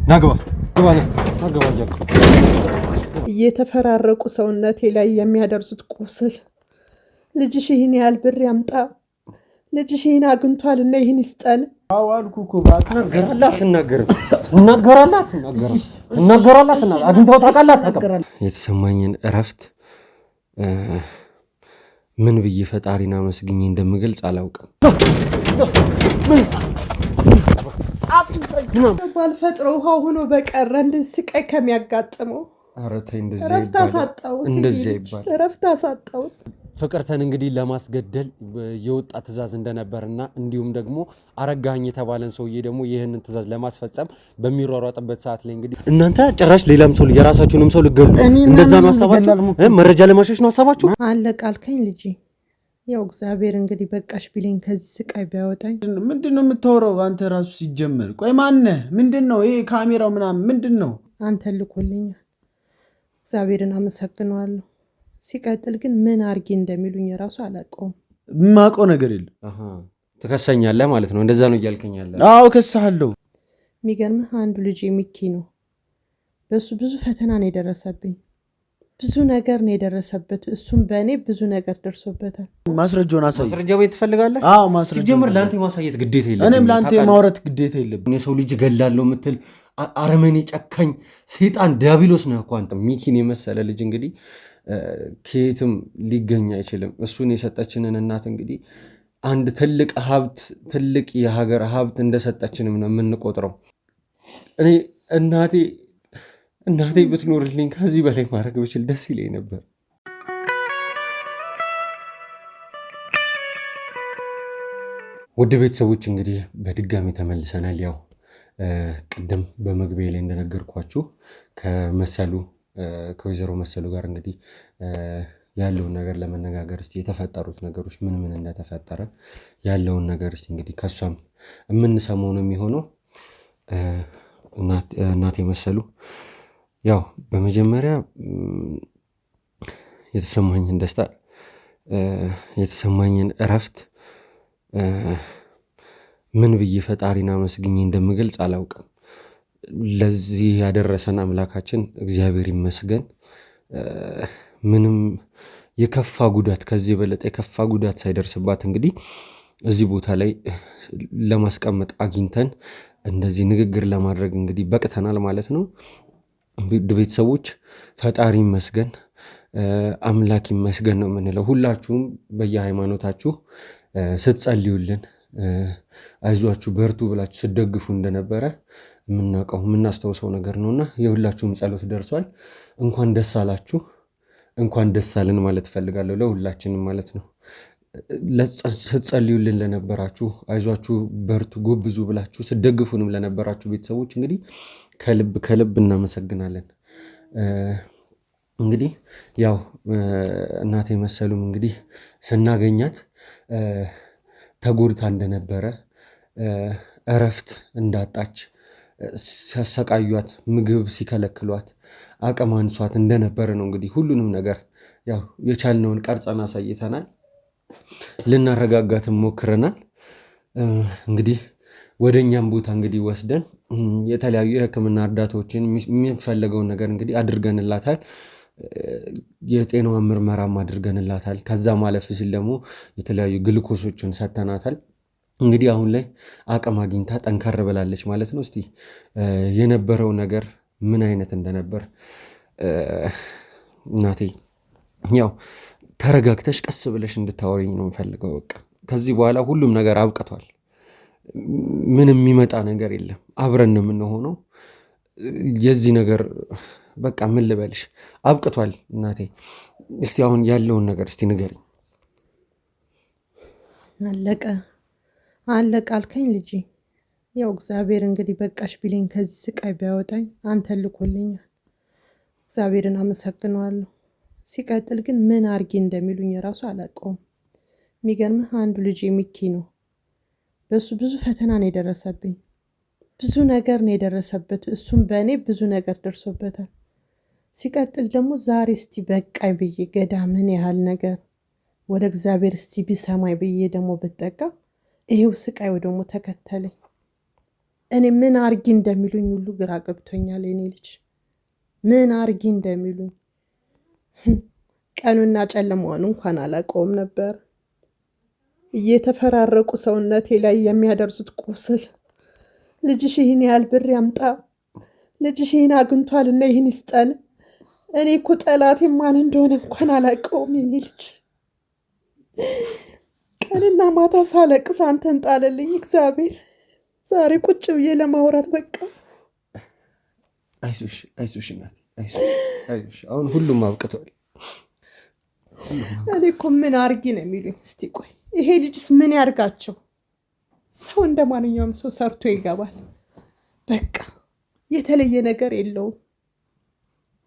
ናግባ ናግባ እየተፈራረቁ ሰውነቴ ላይ የሚያደርሱት ቁስል ልጅሽ ይህን ያህል ብር ያምጣ ልጅሽ ይህን አግኝቷል እና ይህን ይስጠን። አዎ አልኩህ እኮ ትናገራላት አግኝተኸው ታውቃለህ? የተሰማኝን እረፍት ምን ብዬ ፈጣሪን አመስግኜ እንደምገልጽ አላውቅም። ባልፈጥሮ ውሃ ሆኖ በቀረ እንደዚህ ስቃይ ከሚያጋጥመው ኧረ ተይ እንደዚህ ይባላል። እረፍት አሳጣሁት። ፍቅርተን እንግዲህ ለማስገደል የወጣ ትዕዛዝ እንደነበርና እንዲሁም ደግሞ አረጋኸኝ የተባለን ሰውዬ ደግሞ ይህንን ትዕዛዝ ለማስፈጸም በሚሯሯጥበት ሰዓት ላይ እንግዲህ እናንተ ጭራሽ ሌላም ሰው የራሳችሁንም ሰው ልገሉ እንደዛ ነው ሀሳባችሁ? መረጃ ለማሸሽ ነው ሀሳባችሁ? አለቀ አልከኝ ልጄ። ያው እግዚአብሔር እንግዲህ በቃሽ ቢለኝ ከዚህ ስቃይ ቢያወጣኝ። ምንድነው የምታወራው አንተ ራሱ? ሲጀመር ቆይ ማነህ? ምንድነው ይሄ ካሜራው ምናምን ምንድነው? አንተ ልኮልኛል። እግዚአብሔርን አመሰግነዋለሁ። ሲቀጥል ግን ምን አርጊ እንደሚሉኝ ራሱ አላውቀውም። የማውቀው ነገር የለም። ትከሰኛለህ ማለት ነው? እንደዛ ነው እያልከኛለህ? አዎ ከሳለሁ። የሚገርምህ አንዱ ልጅ ሚኪ ነው። በሱ ብዙ ፈተና ነው የደረሰብኝ። ብዙ ነገር ነው የደረሰበት። እሱም በእኔ ብዙ ነገር ደርሶበታል። ማስረጃውን አሳይ። ማስረጃ ቤት ትፈልጋለህ? አዎ ማስረጃ። ሲጀምር ለአንተ ማሳየት ግዴታ የለም። እኔም ለአንተ የማውራት ግዴታ የለም። የሰው ልጅ ገላለሁ የምትል አረመኔ ጨካኝ ሰይጣን ዲያብሎስ ነህ እኮ አንተ። ሚኪን የመሰለ ልጅ እንግዲህ ከየትም ሊገኝ አይችልም። እሱን የሰጠችንን እናት እንግዲህ አንድ ትልቅ ሀብት ትልቅ የሀገር ሀብት እንደሰጠችንም ነው የምንቆጥረው። እኔ እናቴ ብትኖርልኝ ከዚህ በላይ ማድረግ ብችል ደስ ይለኝ ነበር። ውድ ቤተሰቦች እንግዲህ በድጋሚ ተመልሰናል። ያው ቅድም በመግቢያ ላይ እንደነገርኳችሁ ከወይዘሮ መሰሉ ጋር እንግዲህ ያለውን ነገር ለመነጋገር እስቲ የተፈጠሩት ነገሮች ምን እንደተፈጠረ ያለውን ነገር እስቲ እንግዲህ ከሷም የምንሰማው ነው የሚሆነው። እናቴ መሰሉ ያው በመጀመሪያ የተሰማኝን ደስታ የተሰማኝን እረፍት ምን ብዬ ፈጣሪን አመስግኜ እንደምገልጽ አላውቅም። ለዚህ ያደረሰን አምላካችን እግዚአብሔር ይመስገን። ምንም የከፋ ጉዳት ከዚህ የበለጠ የከፋ ጉዳት ሳይደርስባት እንግዲህ እዚህ ቦታ ላይ ለማስቀመጥ አግኝተን እንደዚህ ንግግር ለማድረግ እንግዲህ በቅተናል ማለት ነው። ቤተሰቦች ፈጣሪ ይመስገን፣ አምላክ ይመስገን ነው የምንለው። ሁላችሁም በየሃይማኖታችሁ ስትጸልዩልን አይዟችሁ በርቱ ብላችሁ ስትደግፉ እንደነበረ የምናውቀው የምናስታውሰው ነገር ነውና የሁላችሁም ጸሎት ደርሷል። እንኳን ደስ አላችሁ፣ እንኳን ደስ አለን ማለት ፈልጋለሁ ለሁላችንም ማለት ነው። ስትጸልዩልን ለነበራችሁ አይዟችሁ በርቱ ጎብዙ ብላችሁ ስትደግፉንም ለነበራችሁ ቤተሰቦች እንግዲህ ከልብ እናመሰግናለን። እንግዲህ ያው እናቴ መሰሉም እንግዲህ ስናገኛት ተጎድታ እንደነበረ እረፍት እንዳጣች ሲያሰቃዩት ምግብ ሲከለክሏት አቅም አንሷት እንደነበረ ነው እንግዲህ ሁሉንም ነገር ያው የቻልነውን ቀርጸን አሳይተናል። ልናረጋጋትም ሞክረናል። እንግዲህ ወደኛም ቦታ እንግዲህ ወስደን የተለያዩ የሕክምና እርዳታዎችን የሚፈልገውን ነገር እንግዲህ አድርገንላታል። የጤናዋን ምርመራም አድርገንላታል። ከዛ ማለፍ ሲል ደግሞ የተለያዩ ግልኮሶችን ሰተናታል። እንግዲህ አሁን ላይ አቅም አግኝታ ጠንከር ብላለች ማለት ነው። እስቲ የነበረው ነገር ምን አይነት እንደነበር እናቴ ያው ተረጋግተሽ ቀስ ብለሽ እንድታወሪኝ ነው የምፈልገው። በቃ ከዚህ በኋላ ሁሉም ነገር አብቅቷል። ምንም የሚመጣ ነገር የለም። አብረን ነው የምንሆነው። የዚህ ነገር በቃ ምን ልበልሽ አብቅቷል እናቴ። እስቲ አሁን ያለውን ነገር እስቲ ንገሪኝ። አለቀ አልከኝ ልጄ። ያው እግዚአብሔር እንግዲህ በቃሽ ቢለኝ ከዚህ ስቃይ ቢያወጣኝ አንተ ልኮልኛል። እግዚአብሔርን አመሰግነዋለሁ። ሲቀጥል ግን ምን አርጊ እንደሚሉኝ ራሱ አላውቀውም። የሚገርምህ አንዱ ልጅ ሚኪ ነው። በሱ ብዙ ፈተና ነው የደረሰብኝ። ብዙ ነገር ነው የደረሰበት። እሱም በእኔ ብዙ ነገር ደርሶበታል። ሲቀጥል ደግሞ ዛሬ እስቲ በቃኝ ብዬ ገዳምን ያህል ነገር ወደ እግዚአብሔር እስቲ ቢሰማኝ ብዬ ደግሞ ብጠቃ ይሄው ስቃዩ ደግሞ ተከተለኝ። እኔ ምን አርጊ እንደሚሉኝ ሁሉ ግራ ገብቶኛል። የኔ ልጅ ምን አርጊ እንደሚሉኝ ቀኑና ጨለማውን እንኳን አላውቀውም ነበር። እየተፈራረቁ ሰውነቴ ላይ የሚያደርሱት ቁስል፣ ልጅሽ ይህን ያህል ብር ያምጣ፣ ልጅሽ ይህን አግኝቷልና ይህን ይስጠን። እኔ እኮ ጠላቴ ማን እንደሆነ እንኳን አላውቀውም። የኔ ልጅ ቀንና ማታ ሳለቅስ አንተን ጣለልኝ እግዚአብሔር። ዛሬ ቁጭ ብዬ ለማውራት በቃ። አይዞሽ እናቴ አይዞሽ። አሁን ሁሉም አብቅቷል። እኔ እኮ ምን አርጊ ነው የሚሉኝ? እስቲ ቆይ ይሄ ልጅስ ምን ያርጋቸው? ሰው እንደ ማንኛውም ሰው ሰርቶ ይገባል። በቃ የተለየ ነገር የለውም።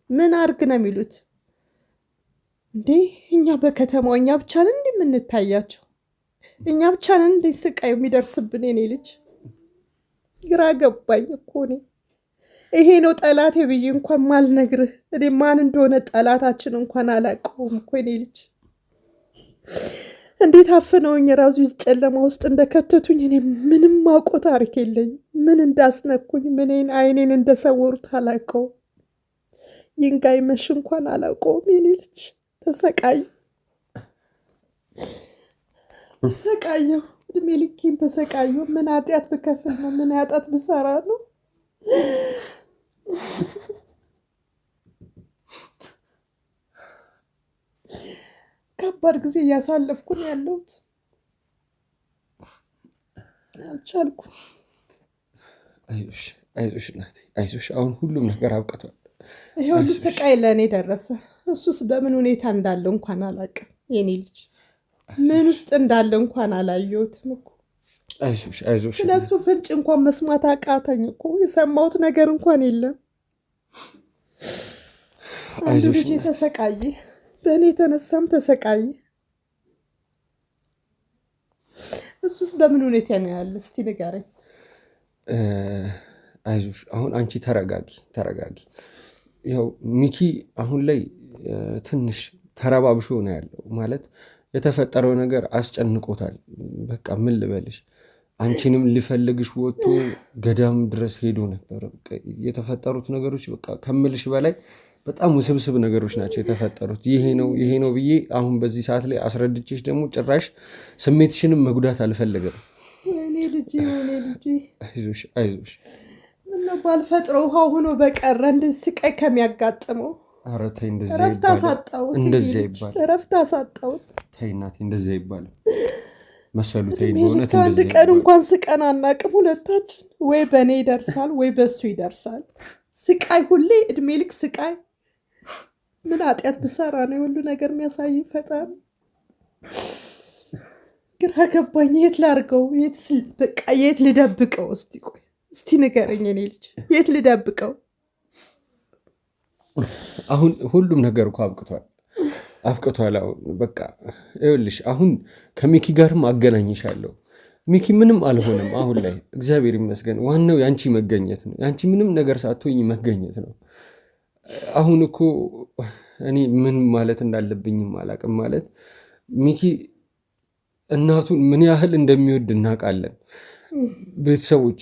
ምን አርግ ነው የሚሉት እንዴ? እኛ በከተማው እኛ ብቻ ነን እንዴ የምንታያቸው? እኛ ብቻ ነን እንዴ ስቃዩ የሚደርስብን? የኔ ልጅ ግራ ገባኝ እኮ እኔ። ይሄ ነው ጠላቴ ብዬ እንኳን ማልነግርህ እኔ ማን እንደሆነ ጠላታችን እንኳን አላውቀውም እኮ የኔ ልጅ። እንዴት አፍነውኝ ራሱ ጨለማ ውስጥ እንደከተቱኝ እኔ ምንም ማውቆ ታሪክ የለኝም። ምን እንዳስነኩኝ ምንን አይኔን እንደሰወሩት አላውቀውም። ይንጋይ መሽ እንኳን አላውቀውም የኔ ልጅ። ተሰቃየሁ፣ እድሜ ልኬን ተሰቃየሁ። ምን ኃጢአት ብከፍል ነው? ምን ኃጢአት ብሰራ ነው? ከባድ ጊዜ እያሳለፍኩ ነው ያለሁት። አልቻልኩም። አይዞሽ እናቴ አይዞሽ። አሁን ሁሉም ነገር አብቅቷል። ይሄ ሁሉ ስቃይ ለእኔ ደረሰ። እሱስ በምን ሁኔታ እንዳለ እንኳን አላውቅም የኔ ልጅ። ምን ውስጥ እንዳለ እንኳን አላየሁትም እኮ። አይዞሽ። ስለሱ ፍንጭ እንኳን መስማት አቃተኝ እኮ። የሰማሁት ነገር እንኳን የለም። አንዱ ልጅ ተሰቃየ፣ በእኔ የተነሳም ተሰቃየ። እሱስ በምን ሁኔታ ነው ያለ? እስቲ ንገረኝ። አይዞሽ አሁን አንቺ ተረጋጊ። ያው ሚኪ አሁን ላይ ትንሽ ተረባብሾ ነው ያለው። ማለት የተፈጠረው ነገር አስጨንቆታል። በቃ ምን ልበልሽ፣ አንቺንም ሊፈልግሽ ወጥቶ ገዳም ድረስ ሄዶ ነበር። የተፈጠሩት ነገሮች በቃ ከምልሽ በላይ በጣም ውስብስብ ነገሮች ናቸው የተፈጠሩት። ይሄ ነው ብዬ አሁን በዚህ ሰዓት ላይ አስረድቼሽ ደግሞ ጭራሽ ስሜትሽንም መጉዳት አልፈልግም። ወይኔ ልጅ አይዞሽ። ምነው ባልፈጥረው ውሃ ሆኖ በቀረ እንደዚህ ስቃይ ከሚያጋጥመው። ኧረ ተይ እንደዚህ እረፍት አሳጣሁት። እረፍት አሳጣሁት። ተይ እናቴ እንደዚህ አይባልም። መሰሉ ተይ ነው እውነት። አንድ ቀን እንኳን ስቀን አናውቅም ሁለታችን። ወይ በእኔ ይደርሳል ወይ በሱ ይደርሳል። ስቃይ ሁሌ እድሜ ልክ ስቃይ። ምን ኃጢአት ብሰራ ነው ሁሉ ነገር የሚያሳይ ፈጣሪ? ግራ ገባኝ። የት ላድርገው? የት ልደብቀው? እስቲ ንገረኝ የኔ ልጅ፣ የት ልደብቀው? አሁን ሁሉም ነገር እኮ አብቅቷል። አሁን በቃ ይኸውልሽ፣ አሁን ከሚኪ ጋርም አገናኝሻለሁ። ሚኪ ምንም አልሆነም አሁን ላይ እግዚአብሔር ይመስገን። ዋናው ያንቺ መገኘት ነው። ያንቺ ምንም ነገር ሳትሆኝ መገኘት ነው። አሁን እኮ እኔ ምን ማለት እንዳለብኝም አላውቅም። ማለት ሚኪ እናቱን ምን ያህል እንደሚወድ እናውቃለን። ቤተሰቦች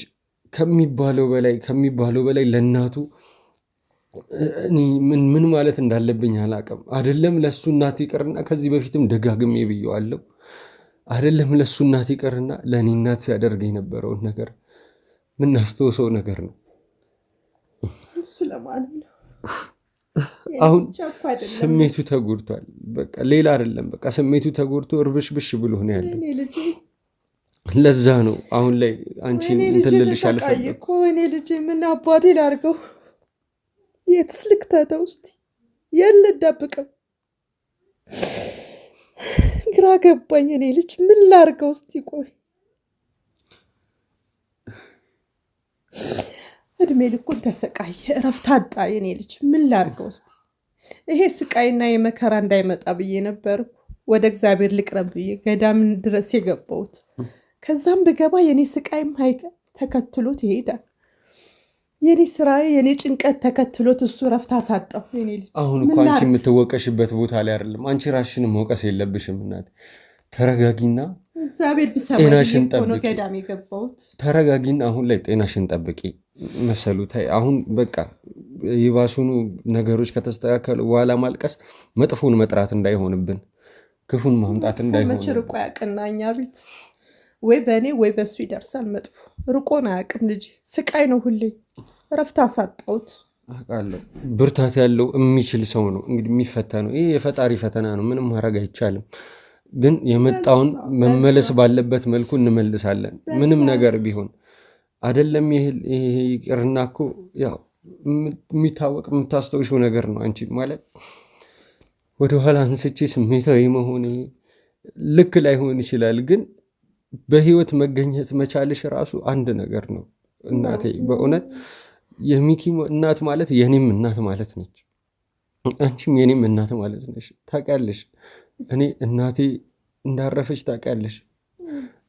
ከሚባለው በላይ ለእናቱ ምን ማለት እንዳለብኝ አላውቅም። አይደለም ለሱ እናት ይቅርና ከዚህ በፊትም ደጋግሜ ብየዋለሁ። አይደለም ለሱ እናት ይቅርና ለእኔ እናት ሲያደርግ የነበረውን ነገር ምናስተውሰው ነገር ነው። እሱ ለማለት ነው። አሁን ስሜቱ ተጎድቷል። በቃ ሌላ አይደለም። በቃ ስሜቱ ተጎድቶ እርብሽብሽ ብሎ ነው ያለው። ለዛ ነው አሁን ላይ አንቺን እንትን ልልሽ አልፈለኩም። እኔ ልጅ ምን አባቴ ላድርገው? የትስ ልክተተው? እስኪ የት ልደብቀው? ግራ ገባኝ። እኔ ልጅ ምን ላድርገው? እስኪ ቆይ እድሜ ልኩን ተሰቃየ፣ እረፍት አጣ። የኔ ልጅ ምን ላድርገው? እስኪ ይሄ ስቃይና የመከራ እንዳይመጣ ብዬ ነበር ወደ እግዚአብሔር ልቅረብ ብዬ ገዳም ድረስ የገባሁት። ከዛም ብገባ የኔ ስቃይም ተከትሎት ይሄዳል። የኔ ስራ የኔ ጭንቀት ተከትሎት እሱ ረፍት አሳጣው። የኔ ልጅ አሁን እኮ አንቺ የምትወቀሽበት ቦታ ላይ አይደለም። አንቺ ራስሽንም መውቀስ የለብሽም እናት። ተረጋጊና እግዚአብሔር ቢሰማኝ ሆኖ ገዳም የገባሁት ተረጋጊና አሁን ላይ ጤናሽን ጠብቂ መሰሉ። አሁን በቃ ይባሱኑ ነገሮች ከተስተካከሉ በኋላ ማልቀስ መጥፎን መጥራት እንዳይሆንብን ክፉን ማምጣት እንዳይሆን። መቼ ርቆ ያቅናኛ ቤት ወይ በእኔ ወይ በሱ ይደርሳል። መጥፎ ርቆን አያውቅም ልጅ ስቃይ ነው ሁሌ እረፍት አሳጣሁት። አውቃለሁ ብርታት ያለው የሚችል ሰው ነው እንግዲህ የሚፈተነው። ይሄ የፈጣሪ ፈተና ነው፣ ምንም ማድረግ አይቻልም። ግን የመጣውን መመለስ ባለበት መልኩ እንመልሳለን። ምንም ነገር ቢሆን አይደለም ይሄ ይቅርና እኮ ያው የሚታወቅ የምታስተውሽው ነገር ነው። አንቺ ማለት ወደኋላ አንስቼ ስሜታዊ መሆን ልክ ላይሆን ይችላል፣ ግን በህይወት መገኘት መቻልሽ ራሱ አንድ ነገር ነው። እናቴ በእውነት የሚኪ እናት ማለት የኔም እናት ማለት ነች። አንቺም የኔም እናት ማለት ነች። ታውቂያለሽ እኔ እናቴ እንዳረፈች ታውቂያለሽ።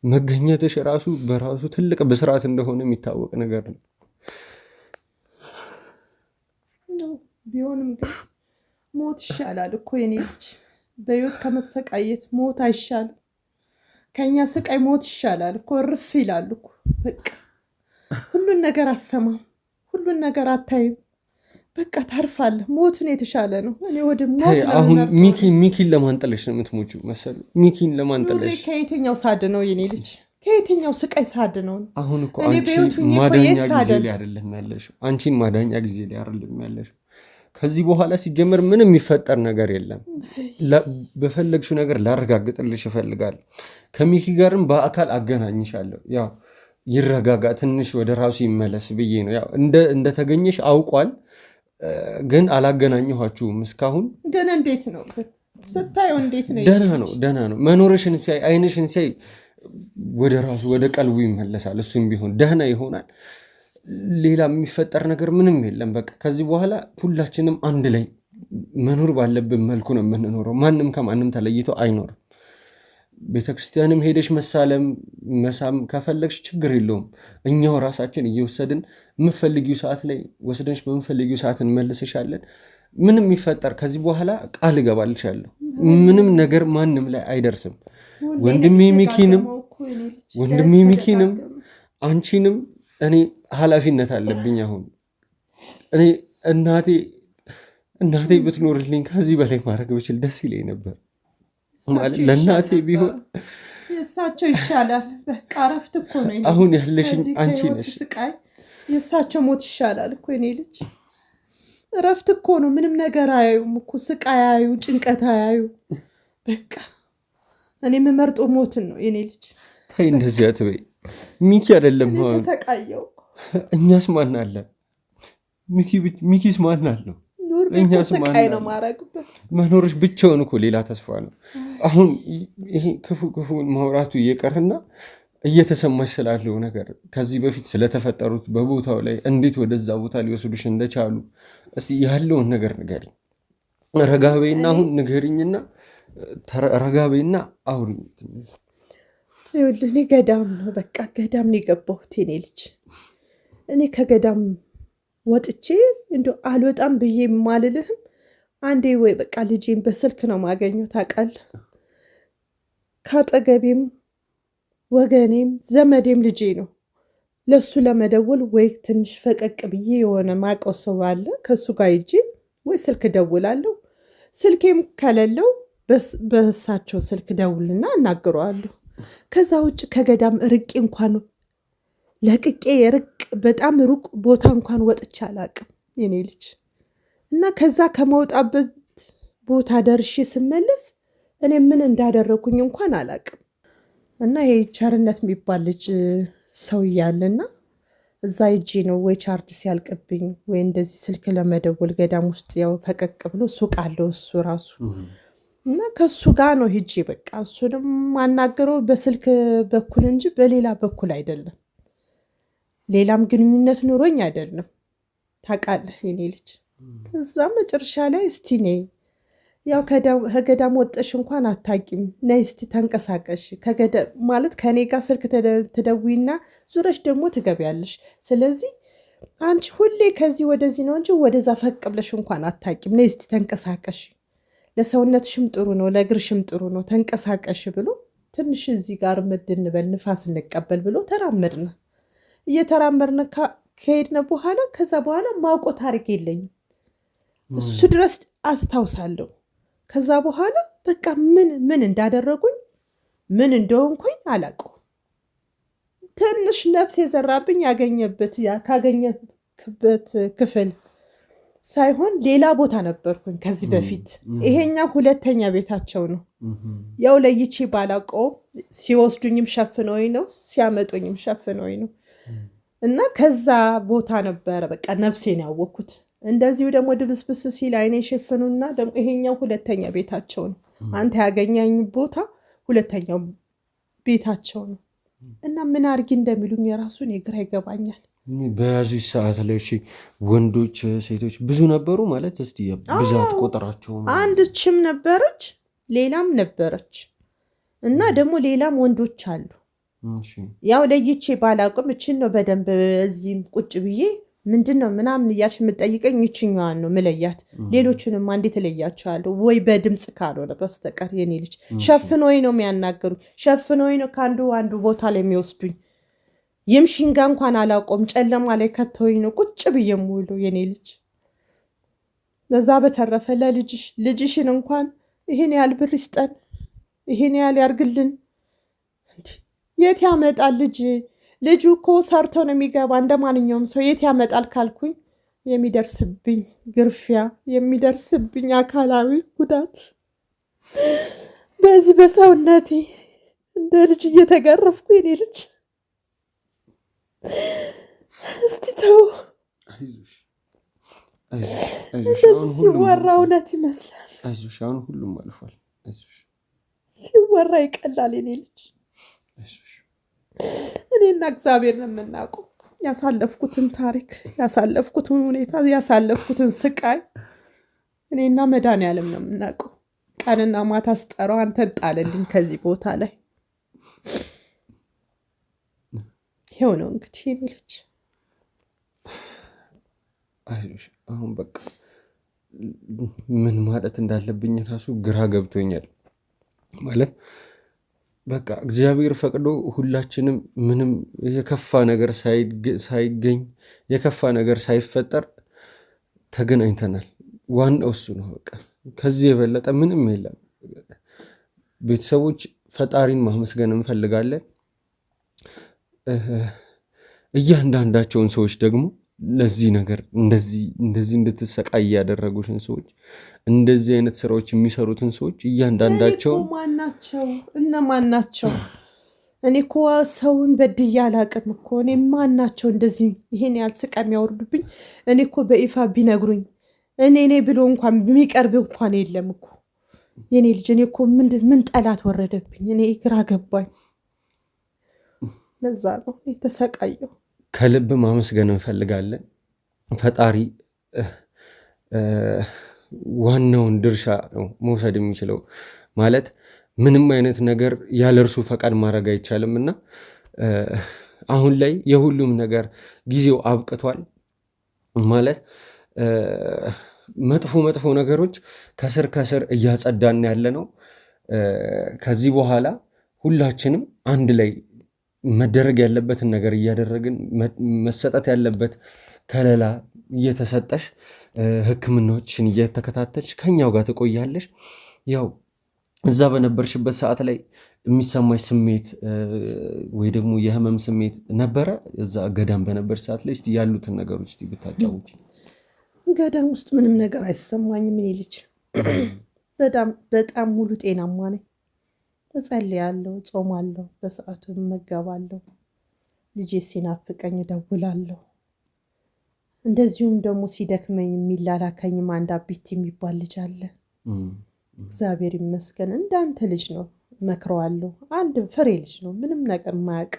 መገኘትሽ ራሱ በራሱ ትልቅ ብስራት እንደሆነ የሚታወቅ ነገር ነው። ቢሆንም ግን ሞት ይሻላል እኮ የኔ ልጅ። በህይወት ከመሰቃየት ሞት አይሻልም? ከኛ ስቃይ ሞት ይሻላል እኮ። እርፍ ይላል እኮ በቃ ሁሉን ነገር አሰማም፣ ሁሉን ነገር አታይም። በቃ ታርፋለህ። ሞትን የተሻለ ነው። እኔ ወደ ሞት አሁን ሚኪን ለማንጠለሽ ነው የምትሞጪው መሰሉ። ሚኪን ለማንጠለሽ ከየትኛው ሳድ ነው የኔ ልጅ? ከየትኛው ስቃይ ሳድ ነው? አሁን እኮ አንቺ ማዳኛ ጊዜ ላይ አይደለም ያለሽው። አንቺን ማዳኛ ጊዜ ላይ አይደለም ያለሽው። ከዚህ በኋላ ሲጀመር ምንም የሚፈጠር ነገር የለም። በፈለግሽው ነገር ላረጋግጥልሽ እፈልጋለሁ። ከሚኪ ጋርም በአካል አገናኝሻለሁ። ያው ይረጋጋ፣ ትንሽ ወደ ራሱ ይመለስ ብዬ ነው። ያው እንደተገኘሽ አውቋል፣ ግን አላገናኘኋችሁም እስካሁን። ደህና እንዴት ነው ስታየው? እንዴት ነው? ደህና ነው። መኖርሽን ሲያይ፣ አይንሽን ሲያይ ወደ ራሱ ወደ ቀልቡ ይመለሳል። እሱም ቢሆን ደህና ይሆናል። ሌላ የሚፈጠር ነገር ምንም የለም። በቃ ከዚህ በኋላ ሁላችንም አንድ ላይ መኖር ባለብን መልኩ ነው የምንኖረው። ማንም ከማንም ተለይቶ አይኖርም። ቤተክርስቲያንም ሄደሽ መሳም ከፈለግሽ ችግር የለውም። እኛው ራሳችን እየወሰድን የምፈልጊው ሰዓት ላይ ወስደንሽ በምፈልጊው ሰዓት እንመልስሻለን። ምንም የሚፈጠር ከዚህ በኋላ ቃል እገባልሻለሁ፣ ምንም ነገር ማንም ላይ አይደርስም። ወንድሜ ሚኪንም አንቺንም እኔ ኃላፊነት አለብኝ። አሁን እኔ እናቴ ብትኖርልኝ ከዚህ በላይ ማድረግ ብችል ደስ ይለኝ ነበር። ማለት ለእናቴ ቢሆን የእሳቸው ይሻላል። በቃ እረፍት እኮ ነው። አሁን ያለሽኝ አንቺ ነሽ። ስቃይ የእሳቸው ሞት ይሻላል እኮ የኔ ልጅ። እረፍት እኮ ነው። ምንም ነገር አያዩም እኮ፣ ስቃይ አያዩ፣ ጭንቀት አያዩ። በቃ እኔ የምመርጦ ሞትን ነው የኔ ልጅ። ተይ እንደዚህ አትበይ። ሚኪ አይደለም ተሰቃየው። እኛስ ማን አለ? ሚኪስ ማን አለው? ስቃይ ነው ማረግበት። መኖርሽ ብቻውን እኮ ሌላ ተስፋ ነው። አሁን ይሄ ክፉን ማውራቱ እየቀርና እየተሰማሽ ስላለው ነገር ከዚህ በፊት ስለተፈጠሩት በቦታው ላይ እንዴት ወደዛ ቦታ ሊወስዱሽ እንደቻሉ እስቲ ያለውን ነገር ንገሪኝ። ረጋቤና አሁን ንገሪኝና ረጋቤና አውሪኝ። ይኸውልህ እኔ ገዳም ነው በቃ ገዳም ነው የገባሁት የኔ ልጅ። እኔ ከገዳም ወጥቼ እንደው አልወጣም ብዬ ማልልህም። አንዴ ወይ በቃ ልጄን በስልክ ነው ማገኘው ታውቃለህ። ካጠገቤም ወገኔም ዘመዴም ልጄ ነው። ለሱ ለመደወል ወይ ትንሽ ፈቀቅ ብዬ የሆነ ማቀው ሰው አለ ከሱ ጋር ሂጄ ወይ ስልክ ደውላለሁ። ስልኬም ከሌለው በእሳቸው ስልክ ደውልና እናግረዋለሁ። ከዛ ውጭ ከገዳም ርቄ እንኳን ለቅቄ በጣም ሩቅ ቦታ እንኳን ወጥቼ አላቅም የኔ ልጅ። እና ከዛ ከመውጣበት ቦታ ደርሼ ስመለስ እኔ ምን እንዳደረኩኝ እንኳን አላቅም። እና ይሄ ቸርነት የሚባል ልጅ ሰው እያለና እዛ ሂጄ ነው ወይ ቻርጅ ሲያልቅብኝ ወይ እንደዚህ ስልክ ለመደወል ገዳም ውስጥ ያው ፈቀቅ ብሎ ሱቅ አለው እሱ ራሱ እና ከሱ ጋር ነው ሂጄ በቃ እሱንም ማናገረው በስልክ በኩል እንጂ በሌላ በኩል አይደለም። ሌላም ግንኙነት ኑሮኝ አይደለም ታውቃለህ የኔ ልጅ። እዛ መጨረሻ ላይ እስቲ ነይ ያው ከገዳም ወጥሽ እንኳን አታቂም፣ ነይ እስቲ ተንቀሳቀሽ ከገዳም ማለት ከኔ ጋር ስልክ ትደውይና ዙረሽ ደግሞ ትገቢያለሽ። ስለዚህ አንቺ ሁሌ ከዚህ ወደዚህ ነው እንጂ ወደዛ ፈቅ ብለሽ እንኳን አታቂም፣ ነይ እስቲ ተንቀሳቀሽ፣ ለሰውነትሽም ጥሩ ነው ለእግርሽም ጥሩ ነው ተንቀሳቀሽ ብሎ ትንሽ እዚህ ጋር ምድንበል ንፋስ እንቀበል ብሎ ተራመድን። እየተራመድን ከሄድን በኋላ ከዛ በኋላ ማውቆ ታሪክ የለኝም። እሱ ድረስ አስታውሳለሁ። ከዛ በኋላ በቃ ምን እንዳደረጉኝ ምን እንደሆንኩኝ አላውቀውም። ትንሽ ነፍስ የዘራብኝ ካገኘበት ክፍል ሳይሆን ሌላ ቦታ ነበርኩኝ ከዚህ በፊት። ይሄኛው ሁለተኛ ቤታቸው ነው። ያው ለይቼ ባላውቀውም ሲወስዱኝም ሸፍነውኝ ነው፣ ሲያመጡኝም ሸፍነውኝ ነው። እና ከዛ ቦታ ነበረ በቃ ነፍሴን ያወቅኩት። እንደዚሁ ደግሞ ድብስብስ ሲል አይኔ ሸፍኑና ደግሞ ይሄኛው ሁለተኛ ቤታቸው ነው። አንተ ያገኘኝ ቦታ ሁለተኛው ቤታቸው ነው። እና ምን አርጊ እንደሚሉኝ የራሱን የግራ ይገባኛል። በያዙሽ ሰዓት ላይ ወንዶች ሴቶች ብዙ ነበሩ ማለት እስቲ ብዛት ቁጥራቸው? አንድችም ነበረች ሌላም ነበረች እና ደግሞ ሌላም ወንዶች አሉ። ያው ለይቼ ባላውቅም እችን ነው በደንብ እዚህም ቁጭ ብዬ ምንድነው ምናምን እያልሽ የምጠይቀኝ ይችኛዋን ነው ምለያት። ሌሎቹንም አንዴ ትለያቸዋለሁ ወይ በድምፅ ካልሆነ በስተቀር። የኔ ልጅ ሸፍኖኝ ነው የሚያናገሩኝ፣ ሸፍኖኝ ነው አንዱ ቦታ ላይ የሚወስዱኝ። የምሽንጋ እንኳን አላውቀውም፣ ጨለማ ላይ ከተወኝ ነው ቁጭ ብዬ ሙሉ የኔ ልጅ። ለዛ በተረፈ ልጅሽን እንኳን ይሄን ያህል ብር ይስጠን፣ ይሄን ያህል ያርግልን። የት ያመጣል ልጁ እኮ ሰርቶ ነው የሚገባ እንደ ማንኛውም ሰው። የት ያመጣል ካልኩኝ የሚደርስብኝ ግርፊያ፣ የሚደርስብኝ አካላዊ ጉዳት በዚህ በሰውነቴ እንደ ልጅ እየተገረፍኩ የኔ ልጅ እስቲ ተው። እንደዚህ ሲወራ እውነት ይመስላል። አይዞሽ፣ አሁን ሁሉም አልፏል። አይዞሽ፣ ሲወራ ይቀላል የኔ ልጅ። እኔና እግዚአብሔር ነው የምናውቀው ያሳለፍኩትን ታሪክ፣ ያሳለፍኩትን ሁኔታ፣ ያሳለፍኩትን ስቃይ እኔና መድኃኒዓለም ነው የምናውቀው። ቀንና ማታ ስጠራው አንተን ጣለልኝ ከዚህ ቦታ ላይ። ይኸው ነው እንግዲህ የኔ ልጅ። አይዞሽ፣ አሁን በቃ ምን ማለት እንዳለብኝ ራሱ ግራ ገብቶኛል። ማለት በቃ እግዚአብሔር ፈቅዶ ሁላችንም ምንም የከፋ ነገር ሳይገኝ የከፋ ነገር ሳይፈጠር ተገናኝተናል። ዋናው እሱ ነው። በቃ ከዚህ የበለጠ ምንም የለም። ቤተሰቦች ፈጣሪን ማመስገን እንፈልጋለን። እያንዳንዳቸውን ሰዎች ደግሞ ለዚህ ነገር እንደዚህ እንድትሰቃይ ያደረጉትን ሰዎች፣ እንደዚህ አይነት ስራዎች የሚሰሩትን ሰዎች እያንዳንዳቸው እነማን ናቸው? እኔ እኮ ሰውን በድዬ አላቅም እኮ። እኔ ማን ናቸው እንደዚህ ይሄን ያህል ስቃይ የሚያወርዱብኝ? እኔ እኮ በይፋ ቢነግሩኝ እኔ ብሎ እንኳን የሚቀርብ እንኳን የለም እኮ የኔ ልጅ። እኔ እኮ ምን ጠላት ወረደብኝ? እኔ ግራ ገባኝ። ለዛ ነው የተሰቃየው። ከልብ ማመስገን እንፈልጋለን። ፈጣሪ ዋናውን ድርሻ ነው መውሰድ የሚችለው። ማለት ምንም አይነት ነገር ያለ እርሱ ፈቃድ ማድረግ አይቻልም እና አሁን ላይ የሁሉም ነገር ጊዜው አብቅቷል። ማለት መጥፎ ነገሮች ከስር እያጸዳን ያለ ነው። ከዚህ በኋላ ሁላችንም አንድ ላይ መደረግ ያለበትን ነገር እያደረግን፣ መሰጠት ያለበት ከለላ እየተሰጠሽ፣ ሕክምናዎችን እየተከታተልሽ ከኛው ጋር ትቆያለሽ። ያው እዛ በነበርሽበት ሰዓት ላይ የሚሰማሽ ስሜት ወይ ደግሞ የህመም ስሜት ነበረ? እዛ ገዳም በነበር ሰዓት ላይ እስቲ ያሉትን ነገሮች እስቲ ብታጫውች። ገዳም ውስጥ ምንም ነገር አይሰማኝም እኔ ልጅ። በጣም ሙሉ ጤናማ ነኝ። እጸልያለሁ፣ ጾማለሁ፣ በሰዓቱ እመገባለሁ። ልጄ ሲናፍቀኝ እደውላለሁ። እንደዚሁም ደግሞ ሲደክመኝ የሚላላከኝም አንድ አቢት የሚባል ልጅ አለ። እግዚአብሔር ይመስገን እንዳንተ ልጅ ነው። መክረዋለሁ። አንድ ፍሬ ልጅ ነው፣ ምንም ነገር ማያውቅ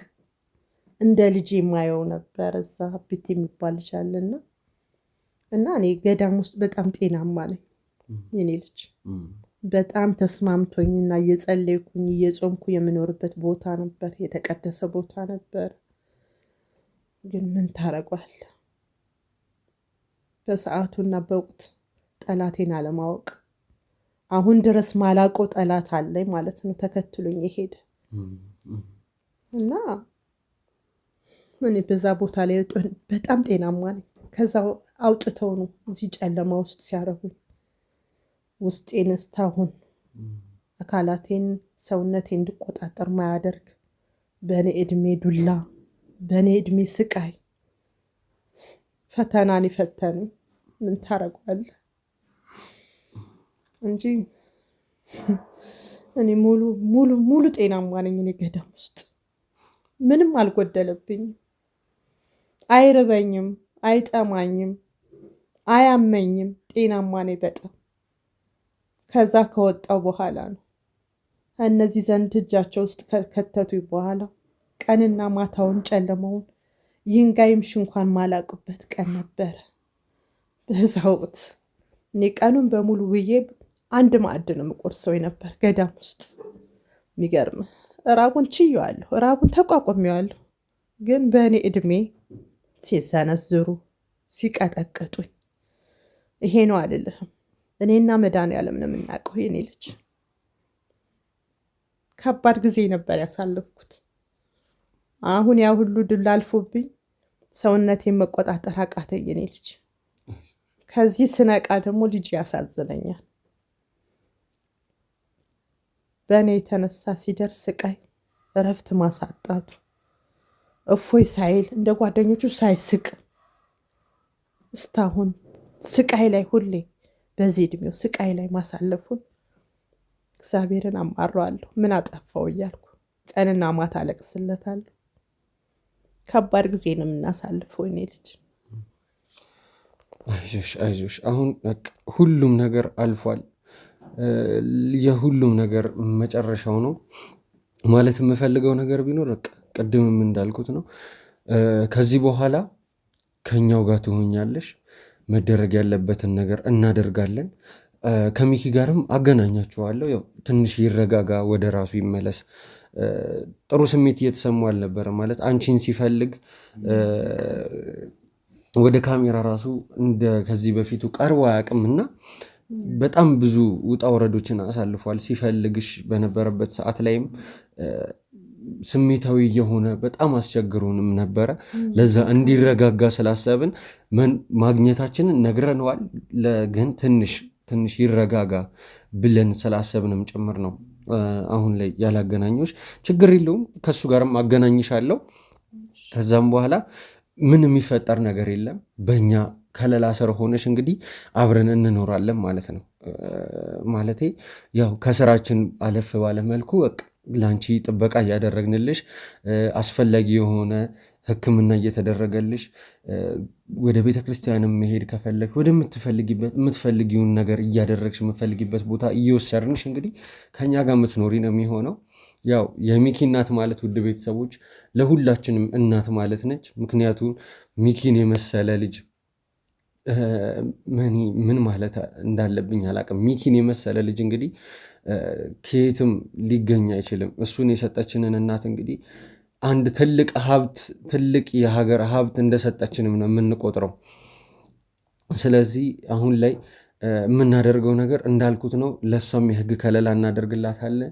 እንደ ልጅ የማየው ነበር። እዛ አቢት የሚባል ልጅ አለና እና እኔ ገዳም ውስጥ በጣም ጤናማ ነኝ የኔ ልጅ። በጣም ተስማምቶኝና እየጸለይኩኝ እየጾምኩ የምኖርበት ቦታ ነበር። የተቀደሰ ቦታ ነበር። ግን ምን ታረጓል? በሰዓቱና በወቅት ጠላቴን አለማወቅ። አሁን ድረስ ማላቆ ጠላት አለኝ ማለት ነው፣ ተከትሎኝ የሄደ እና እኔ በዛ ቦታ ላይ በጣም ጤናማ ነኝ። ከዛ አውጥተው ነው እዚህ ጨለማ ውስጥ ሲያረጉኝ ውስጤን እስካሁን አካላቴን ሰውነቴን እንድቆጣጠር ማያደርግ በእኔ እድሜ ዱላ በእኔ እድሜ ስቃይ ፈተናን ይፈተኑ ምን ታረጓለህ እንጂ እኔ ሙሉ ጤናማ ነኝ። እኔ ገዳም ውስጥ ምንም አልጎደለብኝም። አይርበኝም፣ አይጠማኝም፣ አያመኝም። ጤናማ ነኝ በጣም። ከዛ ከወጣው በኋላ ነው እነዚህ ዘንድ እጃቸው ውስጥ ከተቱኝ በኋላ ቀንና ማታውን ጨለማውን ይንጋይምሽ እንኳን ማላቅበት ቀን ነበረ። በዛ ወቅት እኔ ቀኑን በሙሉ ውዬ አንድ ማዕድ ነው የምቆርሰው ነበር ገዳም ውስጥ። የሚገርም ራቡን ችዬዋለሁ፣ ራቡን ተቋቁሜዋለሁ። ግን በእኔ እድሜ ሲሰነዝሩ ሲቀጠቅጡኝ ይሄ ነው አልልህም። እኔና መድኃኒዓለም ነው የምናውቀው። የኔ ልጅ ከባድ ጊዜ ነበር ያሳለፍኩት። አሁን ያ ሁሉ ድል አልፎብኝ ሰውነቴን መቆጣጠር አቃተኝ የኔ ልጅ። ከዚህ ስነቃ ደግሞ ልጅ ያሳዝነኛል። በእኔ የተነሳ ሲደርስ ስቃይ እረፍት ማሳጣቱ እፎይ ሳይል እንደ ጓደኞቹ ሳይስቅ እስካሁን ስቃይ ላይ ሁሌ በዚህ እድሜው ስቃይ ላይ ማሳለፉን እግዚአብሔርን አማረዋለሁ። ምን አጠፋው እያልኩ ቀንና ማታ አለቅስለታለሁ። ከባድ ጊዜ ነው የምናሳልፈው እኔ ልጅ። አይዞሽ አሁን ሁሉም ነገር አልፏል። የሁሉም ነገር መጨረሻው ነው ማለት የምፈልገው ነገር ቢኖር ቅድምም እንዳልኩት ነው። ከዚህ በኋላ ከኛው ጋር ትሆኛለሽ። መደረግ ያለበትን ነገር እናደርጋለን። ከሚኪ ጋርም አገናኛችኋለሁ። ያው ትንሽ ይረጋጋ፣ ወደ ራሱ ይመለስ። ጥሩ ስሜት እየተሰማው አልነበረ ማለት አንቺን ሲፈልግ ወደ ካሜራ ራሱ እንደ ከዚህ በፊቱ ቀርቦ አያውቅም እና በጣም ብዙ ውጣ ወረዶችን አሳልፏል። ሲፈልግሽ በነበረበት ሰዓት ላይም ስሜታዊ የሆነ በጣም አስቸግሮንም ነበረ። ለዛ እንዲረጋጋ ስላሰብን ማግኘታችንን ነግረነዋል። ግን ትንሽ ይረጋጋ ብለን ስላሰብንም ጭምር ነው አሁን ላይ ያላገናኘሁሽ። ችግር የለውም፣ ከሱ ጋርም አገናኝሻለሁ። ከዛም በኋላ ምን የሚፈጠር ነገር የለም። በእኛ ከለላ ስር ሆነሽ እንግዲህ አብረን እንኖራለን ማለት ነው። ማለቴ ያው ከስራችን አለፍ ባለ መልኩ ለአንቺ ጥበቃ እያደረግንልሽ፣ አስፈላጊ የሆነ ሕክምና እየተደረገልሽ፣ ወደ ቤተክርስቲያንም መሄድ ከፈለግ የምትፈልጊውን ነገር እያደረግሽ የምትፈልጊበት ቦታ እየወሰድንሽ እንግዲህ ከኛ ጋር የምትኖሪ ነው የሚሆነው። ያው የሚኪ እናት ማለት ውድ ቤተሰቦች ለሁላችንም እናት ማለት ነች። ምክንያቱም ሚኪን የመሰለ ልጅ ምን ማለት እንዳለብኝ አላውቅም። ሚኪን የመሰለ ልጅ እንግዲህ ከየትም ሊገኝ አይችልም። እሱን የሰጠችንን እናት እንግዲህ አንድ ትልቅ ሀብት፣ ትልቅ የሀገር ሀብት እንደሰጠችንም ነው የምንቆጥረው። ስለዚህ አሁን ላይ የምናደርገው ነገር እንዳልኩት ነው። ለእሷም የህግ ከለላ እናደርግላታለን።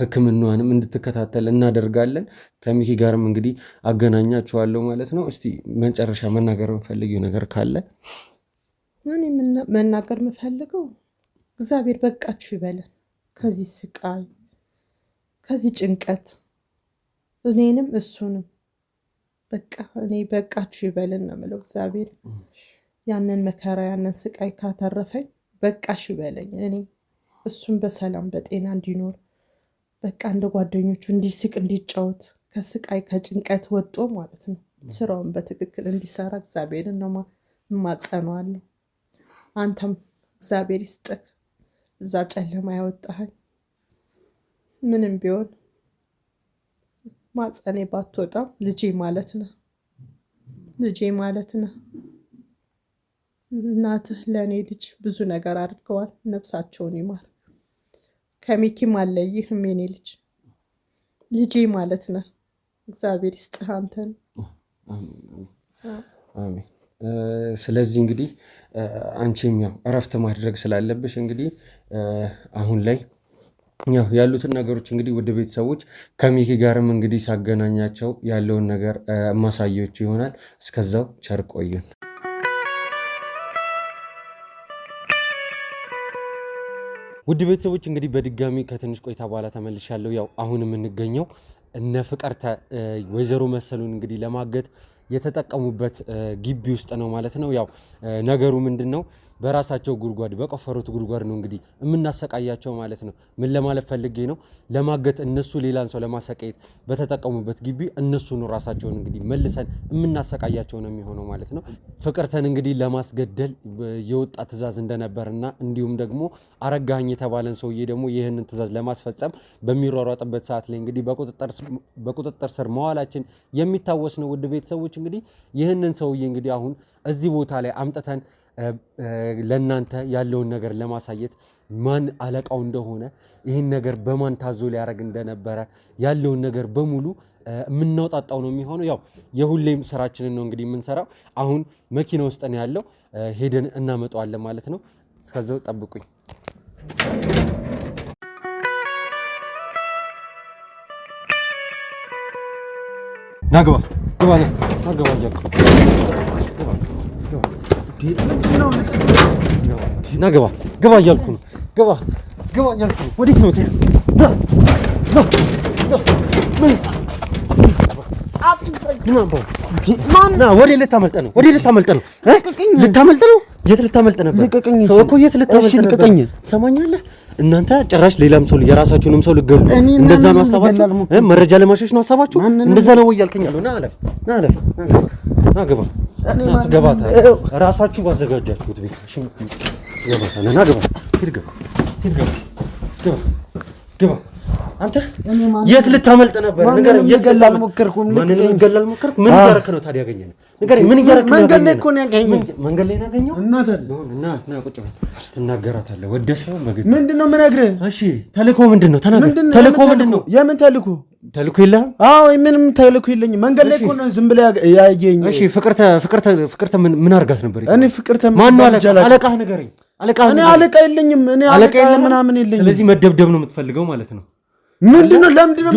ሕክምናዋንም እንድትከታተል እናደርጋለን። ከሚኪ ጋርም እንግዲህ አገናኛችኋለሁ ማለት ነው። እስቲ መጨረሻ መናገር የምፈልጊው ነገር ካለ? እኔ መናገር የምፈልገው እግዚአብሔር በቃችሁ ይበለን ከዚህ ስቃይ፣ ከዚህ ጭንቀት፣ እኔንም እሱንም በቃ እኔ በቃችሁ ይበለን ነው የምለው። እግዚአብሔር ያንን መከራ ያንን ስቃይ ካተረፈኝ በቃሽ ይበለኝ። እኔ እሱም በሰላም በጤና እንዲኖር በቃ እንደ ጓደኞቹ እንዲስቅ እንዲጫወት ከስቃይ ከጭንቀት ወጦ ማለት ነው ስራውን በትክክል እንዲሰራ እግዚአብሔርን ነው እማጸነዋለሁ። አንተም እግዚአብሔር ይስጥህ፣ እዛ ጨለማ ያወጣሃል። ምንም ቢሆን ማጸኔ ባትወጣም ልጄ ማለት ነው፣ ልጄ ማለት ነው። እናትህ ለእኔ ልጅ ብዙ ነገር አድርገዋል። ነፍሳቸውን ይማር። ከሚኪም አለይህም የኔ ልጅ ልጄ ማለት ነው። እግዚአብሔር ይስጥህ አንተን። አሜን። ስለዚህ እንግዲህ አንቺም ያው እረፍት ማድረግ ስላለብሽ እንግዲህ አሁን ላይ ያው ያሉትን ነገሮች እንግዲህ ወደ ቤተሰቦች ከሚኪ ጋርም እንግዲህ ሳገናኛቸው ያለውን ነገር ማሳያችሁ ይሆናል። እስከዛው ቸር ቆዩን። ውድ ቤተሰቦች እንግዲህ በድጋሚ ከትንሽ ቆይታ በኋላ ተመልሻለሁ። ያው አሁን የምንገኘው እነ ፍቅርተ ወይዘሮ መሰሉን እንግዲህ ለማገት የተጠቀሙበት ግቢ ውስጥ ነው ማለት ነው። ያው ነገሩ ምንድነው? በራሳቸው ጉድጓድ በቆፈሩት ጉድጓድ ነው እንግዲህ የምናሰቃያቸው ማለት ነው። ምን ለማለት ፈልጌ ነው? ለማገት እነሱ ሌላን ሰው ለማሰቃየት በተጠቀሙበት ግቢ እነሱን ራሳቸውን እንግዲህ መልሰን የምናሰቃያቸው ነው የሚሆነው ማለት ነው። ፍቅርተን እንግዲህ ለማስገደል የወጣ ትዕዛዝ እንደነበርና እንዲሁም ደግሞ አረጋኸኝ የተባለን ሰውዬ ደግሞ ይህንን ትዕዛዝ ለማስፈጸም በሚሯሯጥበት ሰዓት ላይ እንግዲህ በቁጥጥር ስር መዋላችን የሚታወስ ነው። ውድ ቤተሰቦች እንግዲህ ይህንን ሰውዬ እንግዲህ አሁን እዚህ ቦታ ላይ አምጥተን ለናንተ ያለውን ነገር ለማሳየት ማን አለቃው እንደሆነ ይህን ነገር በማን ታዞ ሊያደርግ እንደነበረ ያለውን ነገር በሙሉ የምናውጣጣው ነው የሚሆነው። ያው የሁሌም ስራችንን ነው እንግዲህ የምንሰራው። አሁን መኪና ውስጥ ነው ያለው፣ ሄደን እናመጣዋለን ማለት ነው። እስከዛው ጠብቁኝ። ናግባ ግባ ናግባ እያልኩ ናግባ ግባ እያልኩ ነው። ግባ ግባ እያልኩ ነው። ወዴት ነው? ወዴት ልታመልጥ ነው? ወዴት ልታመልጥ ነው? ልታመልጥ ነው? የት ልታመልጥ ነበር? ሰው እኮ የት ልታመልጥ ነበር? ትሰማኛለህ? እናንተ ጭራሽ ሌላም ሰው የራሳችሁንም ሰው ልገሉ እንደዛ ነው ሀሳባችሁ? መረጃ ለማሸሽ ነው ሀሳባችሁ? እንደዛ ነው ወይ ያልከኛለሁ? ና አለፍ ና አለፍ ና ግባ ገባታ ራሳችሁ ባዘጋጃችሁት ቤት እሺ ገባታ ና ግባ ሂድ ግባ ሂድ ግባ ግባ ግባ አንተ የት ልታመልጥ ነበር? ነገር የገላል ሞከርኩም ልቀቀኝ። ገላል ሞከርኩ ምን ያረክ ነው ታዲያ? ያገኘኝ ነገር ምን ያረክ ነው? መንገድ ላይ እኮ ነው ያገኘኝ። መንገድ ላይ ነው ያገኘው። እና ቁጭ በል ትናገራታለህ። ወደሰው መግድ ምንድነው የምነግርህ? እሺ ተልእኮ ምንድነው? ተናገር። ተልእኮ ምንድነው? የምን ተልእኮ? ተልእኮ የለህም? አዎ ምንም ተልእኮ የለኝም። መንገድ ላይ እኮ ነው ዝም ብለህ ያየኝ። እሺ ፍቅርተ ምን አርጋት ነበር? እኔ ፍቅርተ ማን ነው አለቃህ? ንገረኝ። እኔ አለቃ የለኝም። እኔ አለቃ ምናምን የለኝም። ስለዚህ መደብደብ ነው የምትፈልገው ማለት ነው? ምንድነው? ለምንድነው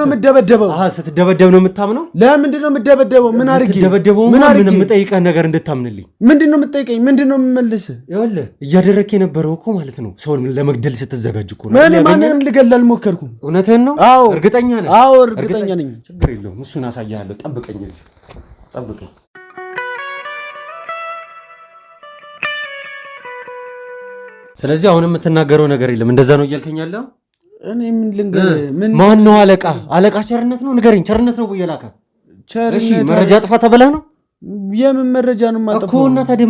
የምትደበደበው? አሃ ስትደበደብ ነው የምታምነው? ለምንድነው የምትደበደበው? ምን አድርጌ ምን የምጠይቀህ ነገር እንድታምንልኝ። ምንድነው የምትጠይቀኝ? ምንድነው የምመልስህ? ይኸውልህ እያደረክ የነበረው እኮ ማለት ነው ሰውን ለመግደል ስትዘጋጅ እኮ ነው። እኔ ማንንም ልገል አልሞከርኩም። እውነትህን ነው? አዎ እርግጠኛ ነኝ? አዎ እርግጠኛ ነኝ። ችግር የለውም እሱን አሳያለሁ። ጠብቀኝ፣ እዚህ ጠብቀኝ። ስለዚህ አሁን የምትናገረው ነገር የለም። እንደዛ ነው እያልከኝ ያለው? እኔ ምን ልንገርህ? ማን ነው አለቃ? አለቃ ቸርነት ነው? ንገረኝ። ቸርነት ነው የላከ? እሺ መረጃ ጥፋ ተብለህ ነው? የምን መረጃ ነው የማጠፋው እኮ? እና ታዲያ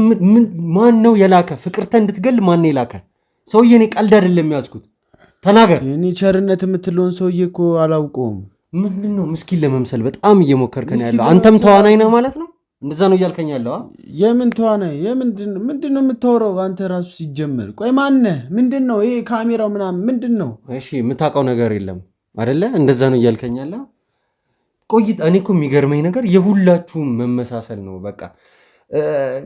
ማን ነው የላከ? ፍቅርተ እንድትገል ማን ነው የላከ? ሰውዬ እኔ ቀልድ አይደለም ያዝኩት። ተናገር። እኔ ቸርነት የምትለውን ሰውዬ እኮ አላውቀውም። ምንድነው ምስኪን ለመምሰል በጣም እየሞከርከን ያለው? አንተም ተዋናይ ነህ ማለት ነው? እንደዛ ነው እያልከኝ ያለው? የምን ተዋናይ? ምንድነው የምታወራው አንተ ራሱ ሲጀመር? ቆይ ማነህ? ምንድነው ይሄ ካሜራው ምናምን ምንድነው? እሺ የምታውቀው ነገር የለም አይደለ? እንደዛ ነው እያልከኝ ያለው? ቆይ እኔ እኮ የሚገርመኝ ነገር የሁላችሁም መመሳሰል ነው። በቃ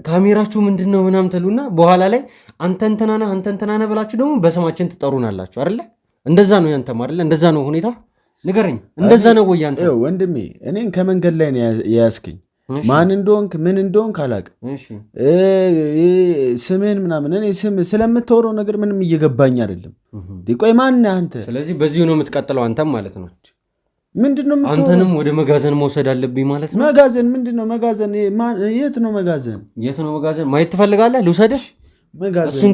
ካሜራችሁ ምንድነው ምናምን ትሉና በኋላ ላይ አንተ እንትና ነህ ብላችሁ ደግሞ በስማችን ትጠሩናላችሁ አይደለ? እንደዛ ነው ያንተም አይደለ? እንደዛ ነው ሁኔታ። ንገረኝ፣ እንደዛ ነው ወይ ያንተ? ወንድሜ እኔን ከመንገድ ላይ ነው የያዝከኝ። ማን እንደሆንክ ምን እንደሆንክ አላውቅም። ስምህን ምናምን እኔ ስም ስለምታወራው ነገር ምንም እየገባኝ አይደለም። ቆይ ማን አንተ? ስለዚህ በዚሁ ነው የምትቀጥለው አንተም ማለት ነው? ምንድነው የምታወራው? አንተንም ወደ መጋዘን መውሰድ አለብኝ ማለት ነው? መጋዘን ምንድነው? መጋዘን የት ነው መጋዘን? የት ነው መጋዘን? ማየት ትፈልጋለህ? ልውሰድህ? እሱን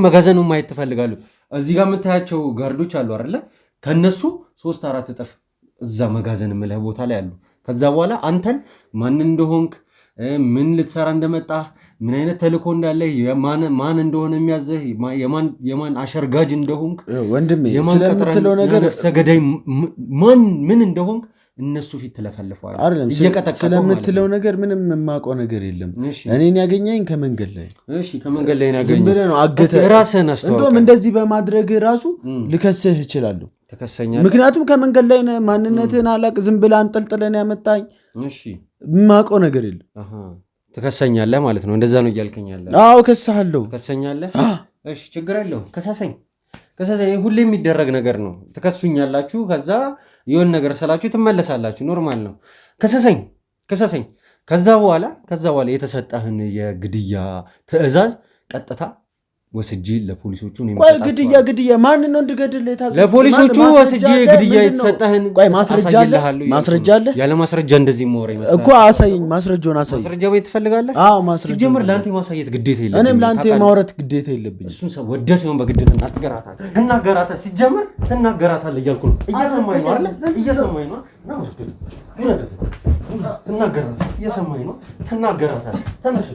መጋዘኑን ማየት ትፈልጋለሁ? እዚህ ጋር የምታያቸው ጋርዶች አሉ አይደለ? ከነሱ 3-4 እጥፍ እዛ መጋዘን የምልህ ቦታ ላይ አሉ። ከዛ በኋላ አንተን ማን እንደሆንክ ምን ልትሰራ እንደመጣ ምን አይነት ተልእኮ እንዳለ ማን እንደሆነ የሚያዘህ የማን አሸርጋጅ እንደሆንክ ወንድሜ ስለምትለው ነገር ሰገዳይ ምን እንደሆንክ እነሱ ፊት ተለፈልፈዋል። ስለምትለው ነገር ምንም የማውቀው ነገር የለም። እኔን ያገኘኝ ከመንገድ ላይ። እሺ ከመንገድ ላይ ያገኘኝ ዝም ብለህ ነው አገተህ ራስህን አስተዋውቀህ። እንደውም እንደዚህ በማድረግ ራሱ ልከስህ እችላለሁ። ተከሰኛለህ። ምክንያቱም ከመንገድ ላይ ማንነትህን አላቅ ዝም ብለህ አንጠልጥለን ያመጣኝ። እሺ የማውቀው ነገር የለም። ትከሰኛለህ ማለት ነው? እንደዛ ነው እያልከኝ ያለህ? አዎ ከሰሃለሁ። ትከሰኛለህ? እሺ ችግር የለውም ከሳሰኝ። ከሰሰኝ ሁሌ የሚደረግ ነገር ነው። ትከሱኛላችሁ፣ ከዛ የሆነ ነገር ስላችሁ ትመለሳላችሁ። ኖርማል ነው። ከሰሰኝ። ከዛ በኋላ የተሰጠህን የግድያ ትዕዛዝ ቀጥታ ወስጄ ለፖሊሶቹ ነው ቆይ ግድያ ማን ነው እንድገድል የታዘዝኩት? ለፖሊሶቹ ወስጄ ግድያ የተሰጠህን ቆይ ማስረጃ አለ? ያለ ማስረጃ እንደዚህ ሞረ ይመስላል እኮ አሳየኝ፣ ማስረጃውን አሳየኝ። ማስረጃ ቤት ትፈልጋለህ? አዎ ማስረጃ። ሲጀምር ለአንተ ማሳየት ግዴታ የለብኝም። እኔም ለአንተ የማውራት ግዴታ የለብኝም። እሱን ሰው ወደ ሲሆን በግድ ትናገራታለህ። ሲጀምር ትናገራታለህ እያልኩ ነው። እየሰማኝ ነው አይደል? እየሰማኝ ነው። ትናገራታለህ። ተነስ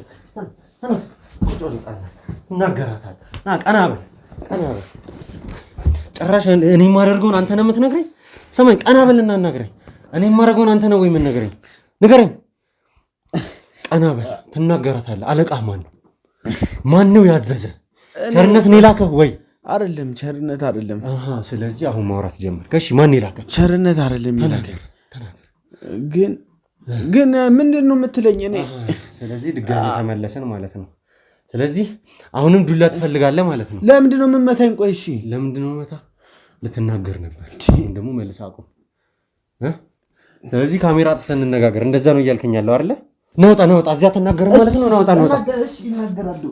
ትናገራታለህ። ቀና በል። ጭራሽ እኔ የማደርገውን አንተ ነው የምትነግረኝ? ሰማኝ። ቀና በልና እናግረኝ። እኔ የማደርገውን አንተ ነው ወይ የምትነግረኝ? ንገረኝ። ቀና በል። ትናገራታለህ። አለቃ ማን ነው ያዘዘ? ቸርነት ነው የላከህ ወይ? አይደለም፣ ቸርነት አይደለም። ስለዚህ አሁን ማውራት ጀመር። እሺ ማን የላከህ? ቸርነት አይደለም የላከህ። ግን ምንድን ነው የምትለኝ? እኔ ስለዚህ ድጋሚ ተመለሰን ማለት ነው። ስለዚህ አሁንም ዱላ ትፈልጋለህ ማለት ነው። ለምንድን ነው የምመታኝ? ቆይ እሺ ለምንድን ነው መታ? ልትናገር ነበር ደግሞ መልስ አቁም። ስለዚህ ካሜራ አጥፍተን እንነጋገር። እንደዛ ነው እያልከኝ ያለው አይደለ? ናውጣ እዚያ ትናገር ማለት ነው። ናውጣ እሺ እናገራለሁ።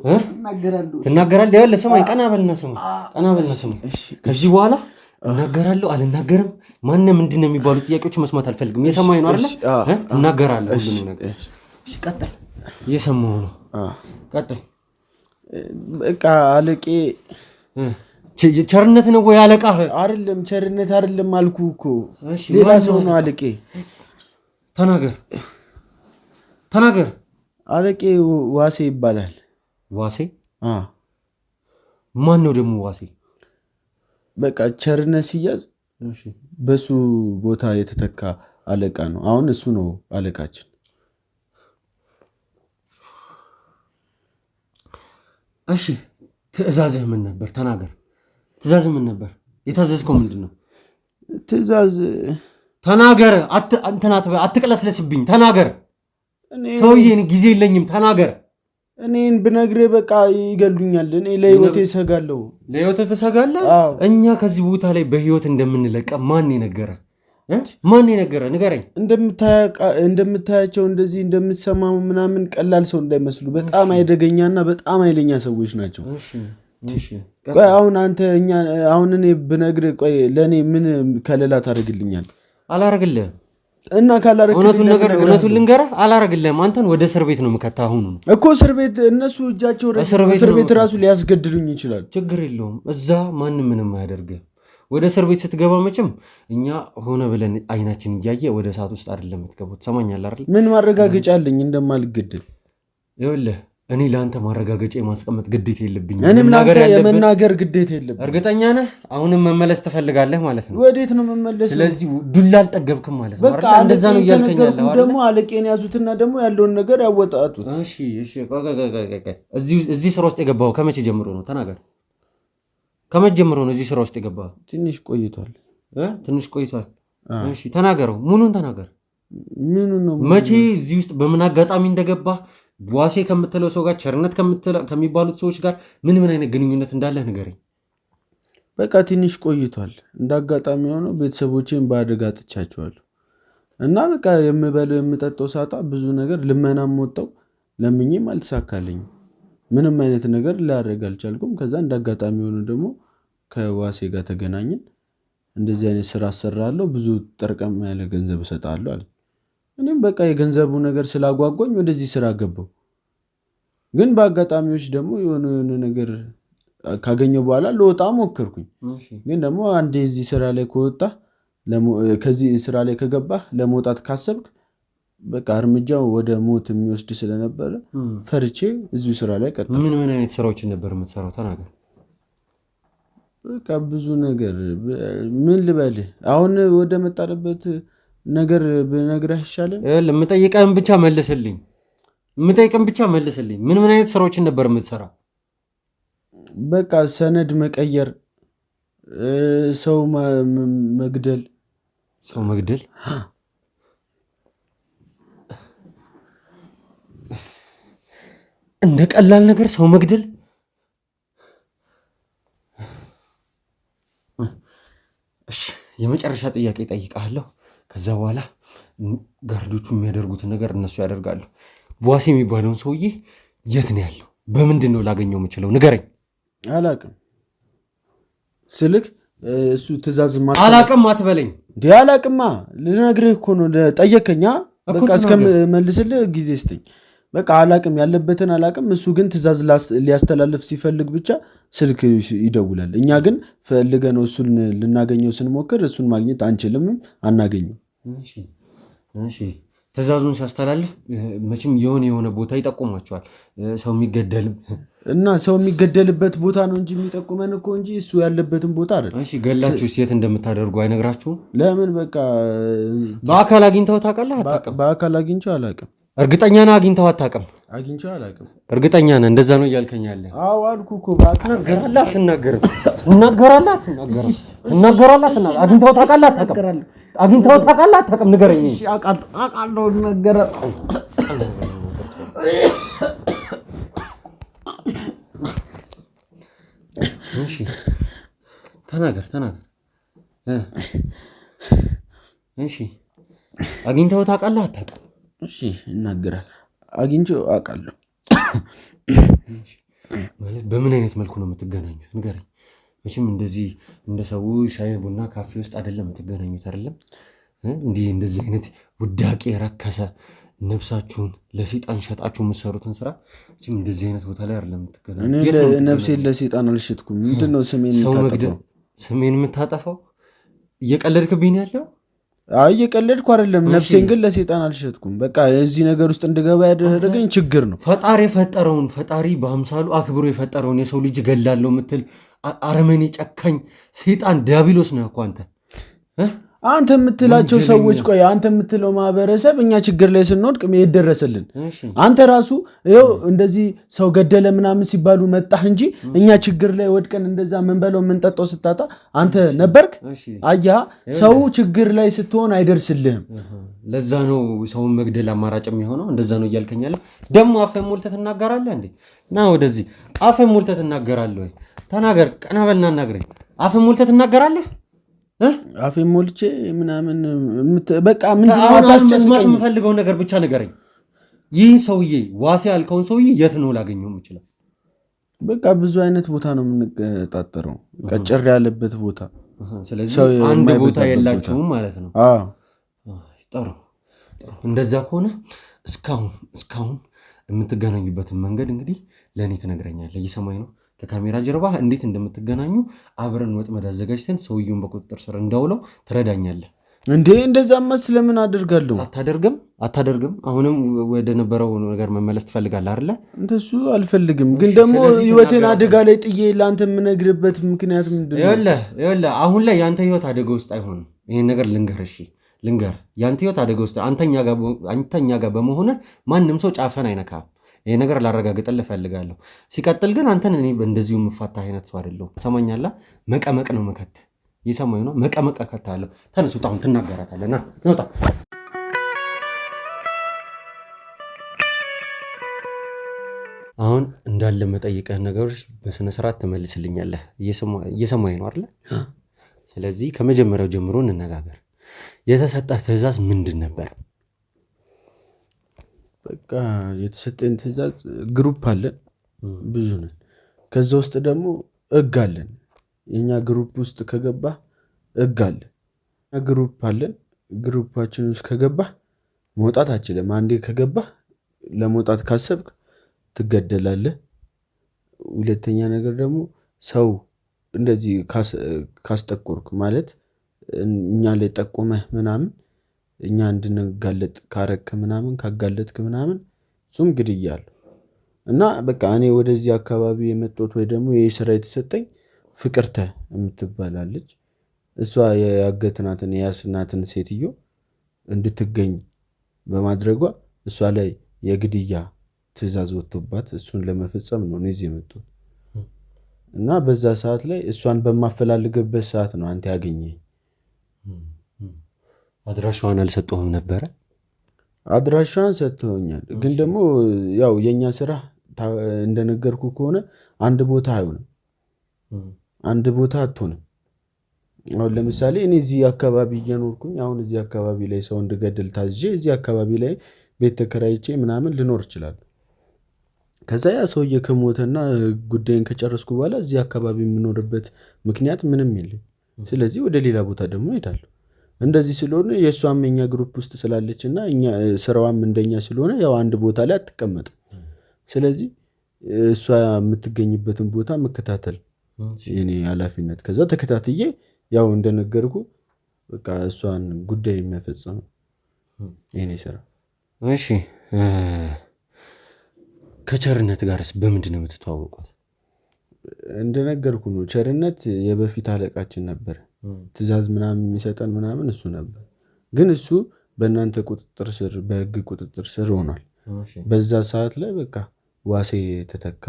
ትናገራለህ። ያለ ሰማኝ። ቀና በልና ስማ። ከዚህ በኋላ እናገራለሁ አልናገርም፣ ማንም ምንድን ነው የሚባሉ ጥያቄዎች መስማት አልፈልግም። የሰማኝ ነው አይደለ? ትናገራለህ ሁሉንም ነገር። እሺ ቀጥል። እየሰማሁ ነው። ቀጥል። በቃ አለቄ ቸርነት ነው ወይ አለቃህ? አይደለም፣ ቸርነት አይደለም አልኩህ እኮ ሌላ ሰው ነው አለቄ። ተናገር። አለቄ ዋሴ ይባላል። ዋሴ? ማን ነው ደግሞ ዋሴ? በቃ ቸርነት ሲያዝ በሱ ቦታ የተተካ አለቃ ነው። አሁን እሱ ነው አለቃችን። እሺ ትዕዛዝህ ምን ነበር? ተናገር። ትዕዛዝህ ምን ነበር? የታዘዝከው ምንድን ነው? ትዕዛዝ ተናገር። አትቅለስለስብኝ። ተናገር። ሰውዬ ጊዜ የለኝም። ተናገር። እኔን ብነግርህ በቃ ይገሉኛል። እኔ ለህይወቴ እሰጋለሁ። ለህይወትህ ትሰጋለህ? እኛ ከዚህ ቦታ ላይ በህይወት እንደምንለቀ ማን የነገረ? ንገረኝ። እንደምታያቸው እንደዚህ እንደምትሰማው ምናምን ቀላል ሰው እንዳይመስሉ፣ በጣም አይደገኛና በጣም ኃይለኛ ሰዎች ናቸው። ቆይ አሁን እኔ ብነግርህ ቆይ ለእኔ ምን ከለላ ታደርግልኛል? አላረግልህም። እና እውነቱን ልንገርህ፣ አላረግልህም። አንተን ወደ እስር ቤት ነው የምከተህ። አሁን እኮ እስር ቤት እነሱ እጃቸው እስር ቤት ራሱ ሊያስገድሉኝ ይችላል። ችግር የለውም። እዛ ማንም ምንም አያደርግህ። ወደ እስር ቤት ስትገባ መቼም እኛ ሆነ ብለን አይናችን እያየ ወደ እሳት ውስጥ አይደለም የምትገቡት። ትሰማኛለህ አይደል? ምን ማረጋገጫ አለኝ እንደማልገድል? ይኸውልህ እኔ ለአንተ ማረጋገጫ የማስቀመጥ ግዴታ የለብኝም። እኔም ለአንተ የመናገር ግዴታ የለብኝም። እርግጠኛ ነህ? አሁንም መመለስ ትፈልጋለህ ማለት ነው? ወዴት ነው መመለስ? ስለዚህ ዱላ አልጠገብክም ማለት ነው። በቃ እንደዛ ነው እያልከኝ ያለው አይደል? ደግሞ አለቄን ያዙትና ደግሞ ያለውን ነገር ያወጣጡት። እሺ እዚህ ስራ ውስጥ የገባኸው ከመቼ ጀምሮ ነው? ተናገር። ከመቼ ጀምሮ ነው እዚህ ስራ ውስጥ የገባኸው? ትንሽ ቆይቷል። እሺ ተናገረው። ሙሉን ተናገር። ምኑ ነው? መቼ እዚህ ውስጥ በምን አጋጣሚ እንደገባህ፣ ዋሴ ከምትለው ሰው ጋር፣ ቸርነት ከሚባሉት ሰዎች ጋር ምን አይነት ግንኙነት እንዳለህ ንገረኝ። በቃ ትንሽ ቆይቷል። እንዳጋጣሚ ሆነው ቤተሰቦቼን በአደጋ አጥቻቸዋለሁ እና በቃ የምበለው የምጠጣው ሳጣ ብዙ ነገር ልመናም ወጣው፣ ለምኜም አልተሳካልኝም። ምንም አይነት ነገር ላደርግ አልቻልኩም። ከዛ እንዳጋጣሚ ሆኖ ደግሞ ከዋሴ ጋር ተገናኘን። እንደዚህ አይነት ስራ አሰራለሁ፣ ብዙ ጠርቀም ያለ ገንዘብ እሰጣለሁ አለ። እኔም በቃ የገንዘቡ ነገር ስላጓጓኝ ወደዚህ ስራ ገባው። ግን በአጋጣሚዎች ደግሞ የሆነ ነገር ካገኘው በኋላ ለወጣ ሞከርኩኝ። ግን ደግሞ አንዴ እዚህ ስራ ላይ ከወጣ ከዚህ ስራ ላይ ከገባህ ለመውጣት ካሰብክ በቃ እርምጃው ወደ ሞት የሚወስድ ስለነበረ ፈርቼ እዚሁ ስራ ላይ ቀጠልኩ። ምን አይነት ስራዎችን ነበር የምትሰራው? ተናገር። በቃ ብዙ ነገር። ምን ልበልህ? አሁን ወደ መጣለበት ነገር ብነግርህ ይሻላል? የምጠይቀህን ብቻ መልስልኝ። ምን አይነት ስራዎችን ነበር የምትሰራው? በቃ ሰነድ መቀየር፣ ሰው መግደል። እንደ ቀላል ነገር ሰው መግደል? እሺ የመጨረሻ ጥያቄ ጠይቃለሁ። ከዛ በኋላ ጋርዶቹ የሚያደርጉትን ነገር እነሱ ያደርጋሉ። ዋሴ የሚባለውን ሰውዬ የት ነው ያለው? በምንድን ነው ላገኘው የምችለው? ንገረኝ። አላቅም ስልክ እሱ ትእዛዝ አላቅም አትበለኝ። እንዲ አላቅማ ልነግርህ እኮ ነው። ጠየከኛ በቃ እስከምመልስልህ ጊዜ ስጠኝ። በቃ አላቅም፣ ያለበትን አላቅም። እሱ ግን ትእዛዝ ሊያስተላልፍ ሲፈልግ ብቻ ስልክ ይደውላል። እኛ ግን ፈልገ ነው እሱን ልናገኘው ስንሞክር እሱን ማግኘት አንችልም፣ አናገኘው። እሺ ትእዛዙን ሲያስተላልፍ መቼም የሆነ ቦታ ይጠቁማቸዋል። ሰው የሚገደል እና ሰው የሚገደልበት ቦታ ነው እንጂ የሚጠቁመን እኮ እንጂ እሱ ያለበትን ቦታ አይደል። እሺ ገላችሁ የት እንደምታደርጉ አይነግራችሁም? ለምን? በቃ በአካል አግኝተው ታውቃለህ? አታውቅም? በአካል አግኝቼው አላውቅም። እርግጠኛ ነህ አግኝተው አታውቅም? አግኝቼው አላውቅም። እርግጠኛ ነህ? እንደዛ ነው እያልከኝ ያለ? አዎ አልኩህ እኮ። በአካል ትናገራለህ አትናገርም? ትናገራለህ አግኝተው ታውቃለህ አታውቅም? አግኝተው ታውቃለህ አታውቅም? ንገረኝ። እሺ አውቃለሁ ነገር እሺ ተናገር። እሺ አግኝተው ታውቃለህ አታውቅም? እሺ እናገራለሁ። አግኝቼው አውቃለሁ። ማለት በምን አይነት መልኩ ነው የምትገናኙት? ንገረኝ። መቼም እንደዚህ እንደ ሰው ሻይ ቡና ካፌ ውስጥ አይደለም የምትገናኙት አይደለም? እንዲህ እንደዚህ አይነት ውዳቄ የረከሰ ነፍሳችሁን ለሰይጣን ሸጣችሁ የምትሰሩትን ስራ መቼም እንደዚህ አይነት ቦታ ላይ አይደለም የምትገናኙት። እኔ ነፍሴን ለሰይጣን አልሸጥኩም። ምንድነው ስሜን የምታጠፋው? እየቀለድክብኝ ያለው? አይ እየቀለድኩ አይደለም። ነፍሴን ግን ለሰይጣን አልሸጥኩም። በቃ የዚህ ነገር ውስጥ እንድገባ ያደረገኝ ችግር ነው። ፈጣሪ በአምሳሉ አክብሮ የፈጠረውን የሰው ልጅ ገላለሁ የምትል አረመኔ ጨካኝ ሰይጣን ዲያብሎስ ነህ እኮ አንተ የምትላቸው ሰዎች። ቆይ አንተ የምትለው ማህበረሰብ እኛ ችግር ላይ ስንወድቅ መሄድ ደረሰልን። አንተ ራሱ ይኸው እንደዚህ ሰው ገደለ ምናምን ሲባሉ መጣህ እንጂ እኛ ችግር ላይ ወድቀን እንደዛ ምንበለው ምንጠጣው ስታጣ አንተ ነበርክ። አያ ሰው ችግር ላይ ስትሆን አይደርስልህም። ለዛ ነው ሰውን መግደል አማራጭ የሚሆነው። እንደዛ ነው እያልከኛለህ። ደግሞ አፈን ሞልተህ ትናገራለህ እንዴ? ና ወደዚህ። አፈን ሞልተህ ትናገራለህ ወይ? ተናገር። ቀና በልና እናግረኝ። አፈን ሞልተህ ትናገራለህ? አፌ ሞልቼ ምናምን በቃ ምንድነው መስማት የምፈልገው ነገር ብቻ ንገረኝ። ይህ ሰውዬ ዋሴ ያልከውን ሰውዬ የት ነው ላገኘው የምችለው? በቃ ብዙ አይነት ቦታ ነው የምንቀጣጠረው፣ ቀጭር ያለበት ቦታ። ስለዚህ አንድ ቦታ የላችሁም ማለት ነው? ጥሩ። እንደዛ ከሆነ እስካሁን የምትገናኙበትን መንገድ እንግዲህ ለእኔ ትነግረኛለህ። እየሰማኝ ነው? ከካሜራ ጀርባ እንዴት እንደምትገናኙ አብረን ወጥመድ አዘጋጅተን ሰውየውን በቁጥጥር ስር እንዳውለው ትረዳኛለህ። እንዴ እንደዛማ ስለምን አደርጋለሁ? አታደርግም? አሁንም ወደ ነበረው ነገር መመለስ ትፈልጋለህ አይደለ? እንደሱ አልፈልግም፣ ግን ደግሞ ህይወቴን አደጋ ላይ ጥዬ ለአንተ የምነግርበት ምክንያት ምንድን ነው? ይኸውልህ አሁን ላይ የአንተ ህይወት አደጋ ውስጥ አይሆንም። ይህን ነገር ልንገርህ። የአንተ ህይወት አደጋ ውስጥ አንተኛ ጋር በመሆነ ማንም ሰው ጫፈን አይነካም። ይሄ ነገር ላረጋግጥልህ እፈልጋለሁ። ሲቀጥል ግን አንተን እኔ እንደዚሁ የምፋታ አይነት ሰው አይደለሁም። ትሰማኛለህ? መቀመቅ ነው መከት። እየሰማኝ ነው? መቀመቅ እከታለሁ። ተነስ፣ ውጣ። አሁን ትናገራታለህ። ና ውጣ። አሁን እንዳለ መጠይቀህ ነገሮች በስነ ስርዓት ትመልስልኛለህ። እየሰማኝ ነው አይደለ? ስለዚህ ከመጀመሪያው ጀምሮ እንነጋገር። የተሰጠህ ትዕዛዝ ምንድን ነበር? በቃ የተሰጠን ትዕዛዝ ግሩፕ አለን፣ ብዙ ነን። ከዛ ውስጥ ደግሞ ህግ አለን። የኛ ግሩፕ ውስጥ ከገባህ ህግ አለ። ግሩፕ አለን። ግሩፓችን ውስጥ ከገባህ መውጣት አችልም። አንዴ ከገባህ ለመውጣት ካሰብክ ትገደላለህ። ሁለተኛ ነገር ደግሞ ሰው እንደዚህ ካስጠቆርክ ማለት እኛ ላይ ጠቆመህ ምናምን እኛ እንድንጋለጥ ካረክ ምናምን ካጋለጥክ ምናምን እሱም ግድያ አለው። እና በቃ እኔ ወደዚህ አካባቢ የመጣሁት ወይ ደግሞ ይህ ስራ የተሰጠኝ ፍቅርተ የምትባላለች እሷ ያገትናትን የያስናትን ሴትዮ እንድትገኝ በማድረጓ እሷ ላይ የግድያ ትዕዛዝ ወጥቶባት እሱን ለመፈጸም ነው እዚህ የመጣሁት። እና በዛ ሰዓት ላይ እሷን በማፈላልግበት ሰዓት ነው አንተ ያገኘኝ። አድራሻዋን አልሰጠሁም ነበረ? አድራሻዋን ሰጥተውኛል፣ ግን ደግሞ ያው የኛ ስራ እንደነገርኩ ከሆነ አንድ ቦታ አይሆንም፣ አንድ ቦታ አትሆንም። አሁን ለምሳሌ እኔ እዚህ አካባቢ እየኖርኩኝ አሁን እዚህ አካባቢ ላይ ሰው እንድገድል ታዝዤ እዚህ አካባቢ ላይ ቤት ተከራይቼ ምናምን ልኖር ይችላል። ከዛ ያ ሰውዬ ከሞተና ጉዳይን ከጨረስኩ በኋላ እዚህ አካባቢ የምኖርበት ምክንያት ምንም የለም። ስለዚህ ወደ ሌላ ቦታ ደግሞ እሄዳለሁ። እንደዚህ ስለሆነ የእሷም የኛ ግሩፕ ውስጥ ስላለች እና ስራዋም እንደኛ ስለሆነ ያው አንድ ቦታ ላይ አትቀመጥም። ስለዚህ እሷ የምትገኝበትን ቦታ መከታተል የኔ ኃላፊነት። ከዛ ተከታትዬ ያው እንደነገርኩ በቃ እሷን ጉዳይ የሚያፈጽም የኔ ስራ። እሺ ከቸርነት ጋርስ በምንድን ነው የምትተዋወቁት? እንደነገርኩ ነው። ቸርነት የበፊት አለቃችን ነበር። ትዕዛዝ ምናምን የሚሰጠን ምናምን እሱ ነበር። ግን እሱ በእናንተ ቁጥጥር ስር በህግ ቁጥጥር ስር ሆኗል። በዛ ሰዓት ላይ በቃ ዋሴ ተተካ።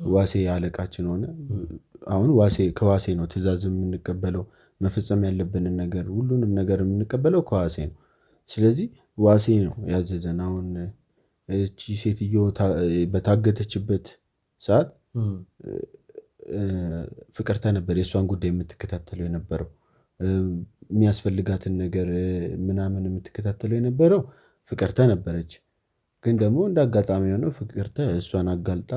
ዋሴ አለቃችን ሆነ። አሁን ከዋሴ ነው ትዕዛዝ የምንቀበለው። መፈጸም ያለብንን ነገር ሁሉንም ነገር የምንቀበለው ከዋሴ ነው። ስለዚህ ዋሴ ነው ያዘዘን። አሁን እቺ ሴትዮ በታገተችበት ሰዓት ፍቅርተ ነበር የእሷን ጉዳይ የምትከታተለው የነበረው። የሚያስፈልጋትን ነገር ምናምን የምትከታተለው የነበረው ፍቅርተ ነበረች። ግን ደግሞ እንደ አጋጣሚ የሆነው ፍቅርተ እሷን አጋልጣ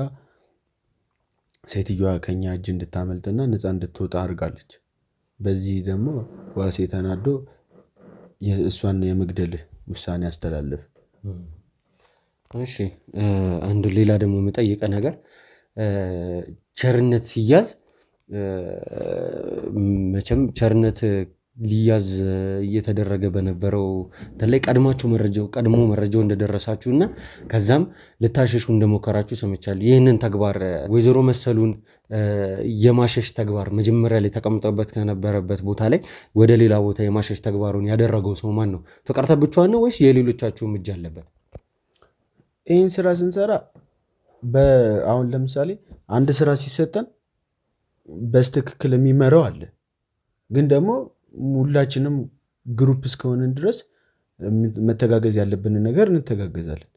ሴትዮዋ ከኛ እጅ እንድታመልጥና ነፃ እንድትወጣ አድርጋለች። በዚህ ደግሞ ዋሴ ተናዶ እሷን የመግደል ውሳኔ አስተላለፈ። እሺ አንዱ ሌላ ደግሞ የምጠይቀ ነገር ቸርነት ሲያዝ መቼም ቸርነት ሊያዝ እየተደረገ በነበረው ተለይ ቀድሞ መረጃው እንደደረሳችሁ እና ከዛም ልታሸሹ እንደሞከራችሁ ሰምቻለሁ። ይህንን ተግባር ወይዘሮ መሰሉን የማሸሽ ተግባር መጀመሪያ ላይ ተቀምጠበት ከነበረበት ቦታ ላይ ወደ ሌላ ቦታ የማሸሽ ተግባሩን ያደረገው ሰው ማን ነው? ፍቅርተ ብቻዋን ነው ወይስ የሌሎቻችሁም እጅ አለበት? ይህን ስራ ስንሰራ አሁን ለምሳሌ አንድ ስራ ሲሰጠን በስትክክል የሚመራው አለ። ግን ደግሞ ሁላችንም ግሩፕ እስከሆንን ድረስ መተጋገዝ ያለብንን ነገር እንተጋገዛለን።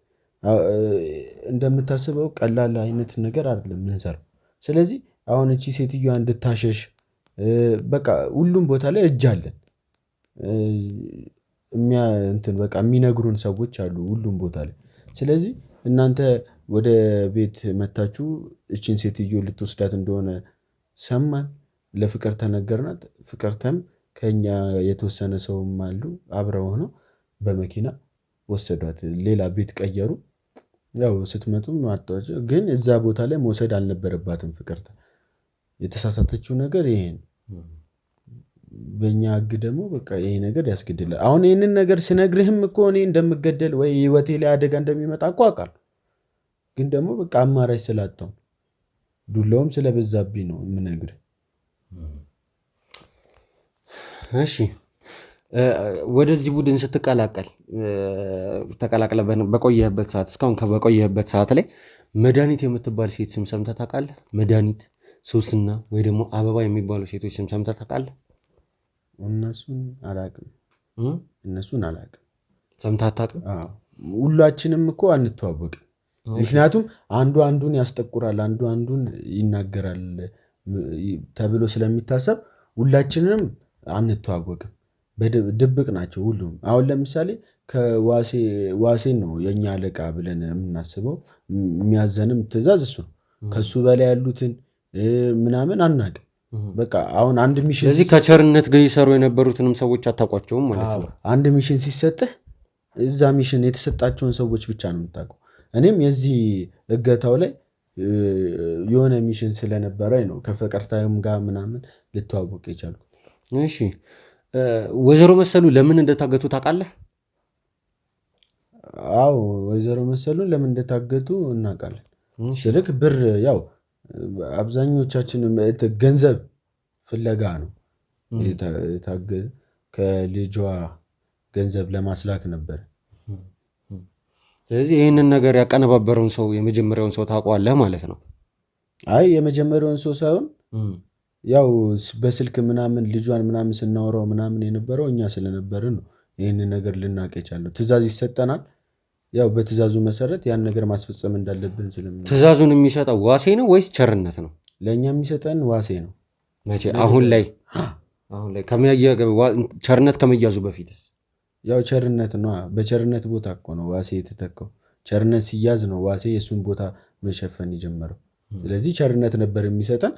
እንደምታስበው ቀላል አይነት ነገር አይደለም የምንሰራው። ስለዚህ አሁን እቺ ሴትዮዋ እንድታሸሽ በቃ ሁሉም ቦታ ላይ እጅ አለን። በቃ የሚነግሩን ሰዎች አሉ ሁሉም ቦታ ላይ። ስለዚህ እናንተ ወደ ቤት መታችሁ እቺን ሴትዮ ልትወስዳት እንደሆነ ሰማን። ለፍቅርተ ነገርናት። ፍቅርተም ከኛ የተወሰነ ሰውም አሉ አብረው ሆነው በመኪና ወሰዷት። ሌላ ቤት ቀየሩ። ያው ስትመጡም አጣቸው። ግን እዛ ቦታ ላይ መውሰድ አልነበረባትም ፍቅርተ። የተሳሳተችው ነገር ይሄ ነው። በእኛ ህግ ደግሞ በቃ ይሄ ነገር ያስገድላል። አሁን ይህንን ነገር ስነግርህም እኮ እኔ እንደምገደል ወይ ህይወቴ ላይ አደጋ እንደሚመጣ እኮ አውቃለሁ። ግን ደግሞ በቃ አማራጭ ስላጣው ዱላውም ስለበዛብኝ ነው የምነግርህ። እሺ ወደዚህ ቡድን ስትቀላቀል ተቀላቅለ በቆየህበት ሰዓት እስካሁን በቆየህበት ሰዓት ላይ መድኃኒት የምትባል ሴት ስም ሰምተህ ታውቃለህ? መድኃኒት፣ ሶስና ወይ ደግሞ አበባ የሚባሉ ሴቶች ስም ሰምተህ ታውቃለህ? እነሱን አላውቅም። ሰምተህ አታውቅም? ሁላችንም እኮ አንተዋወቅም። ምክንያቱም አንዱ አንዱን ያስጠቁራል፣ አንዱ አንዱን ይናገራል ተብሎ ስለሚታሰብ ሁላችንም አንተዋወቅም። ድብቅ ናቸው ሁሉም። አሁን ለምሳሌ ዋሴን ነው የኛ አለቃ ብለን የምናስበው። የሚያዘንም ትዕዛዝ እሱ ነው። ከሱ በላይ ያሉትን ምናምን አናውቅም። በቃ አሁን አንድ ሚሽን ስለዚህ ከቸርነት ጋር ይሰሩ የነበሩትንም ሰዎች አታውቋቸውም ማለት ነው። አንድ ሚሽን ሲሰጥህ እዛ ሚሽን የተሰጣቸውን ሰዎች ብቻ ነው የምታውቀው። እኔም የዚህ እገታው ላይ የሆነ ሚሽን ስለነበረ ነው ከፍቅርተም ጋር ምናምን ልተዋወቅ የቻልኩት። እሺ ወይዘሮ መሰሉ ለምን እንደታገቱ ታውቃለህ? አዎ ወይዘሮ መሰሉን ለምን እንደታገቱ እናውቃለን። ስልክ ብር ያው አብዛኞቻችን ገንዘብ ፍለጋ ነው የታገቱ። ከልጇ ገንዘብ ለማስላክ ነበር። ስለዚህ ይህንን ነገር ያቀነባበረውን ሰው የመጀመሪያውን ሰው ታውቀዋለህ ማለት ነው? አይ የመጀመሪያውን ሰው ሳይሆን ያው በስልክ ምናምን ልጇን ምናምን ስናወራው ምናምን የነበረው እኛ ስለነበርን ነው ይህንን ነገር ልናውቅ የቻለው። ትዕዛዝ ይሰጠናል። ያው በትዕዛዙ መሰረት ያን ነገር ማስፈጸም እንዳለብን ትዕዛዙን የሚሰጠው ዋሴ ነው ወይስ ቸርነት ነው? ለእኛ የሚሰጠን ዋሴ ነው። መቼ? አሁን ላይ አሁን ላይ ቸርነት ከመያዙ በፊትስ? ያው ቸርነት ነው። በቸርነት ቦታ እኮ ነው ዋሴ የተተካው። ቸርነት ሲያዝ ነው ዋሴ የእሱን ቦታ መሸፈን የጀመረው። ስለዚህ ቸርነት ነበር የሚሰጠን።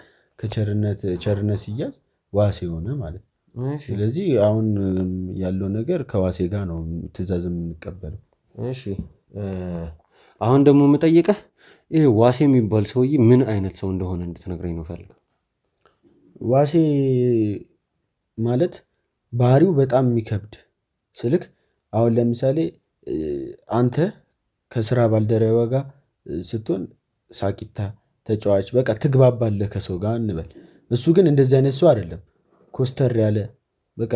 ቸርነት ሲያዝ ዋሴ ሆነ ማለት ነው። ስለዚህ አሁን ያለው ነገር ከዋሴ ጋር ነው ትእዛዝ የምንቀበለው። እሺ አሁን ደግሞ የምጠይቀህ ይሄ ዋሴ የሚባል ሰውዬ ምን አይነት ሰው እንደሆነ እንድትነግረኝ ነው ፈልገው። ዋሴ ማለት ባህሪው በጣም የሚከብድ ስልክ አሁን ለምሳሌ አንተ ከስራ ባልደረባ ጋር ስትሆን ሳቂታ ተጫዋች በቃ ትግባባለህ ከሰው ጋር እንበል። እሱ ግን እንደዚህ አይነት ሰው አይደለም። ኮስተር ያለ በቃ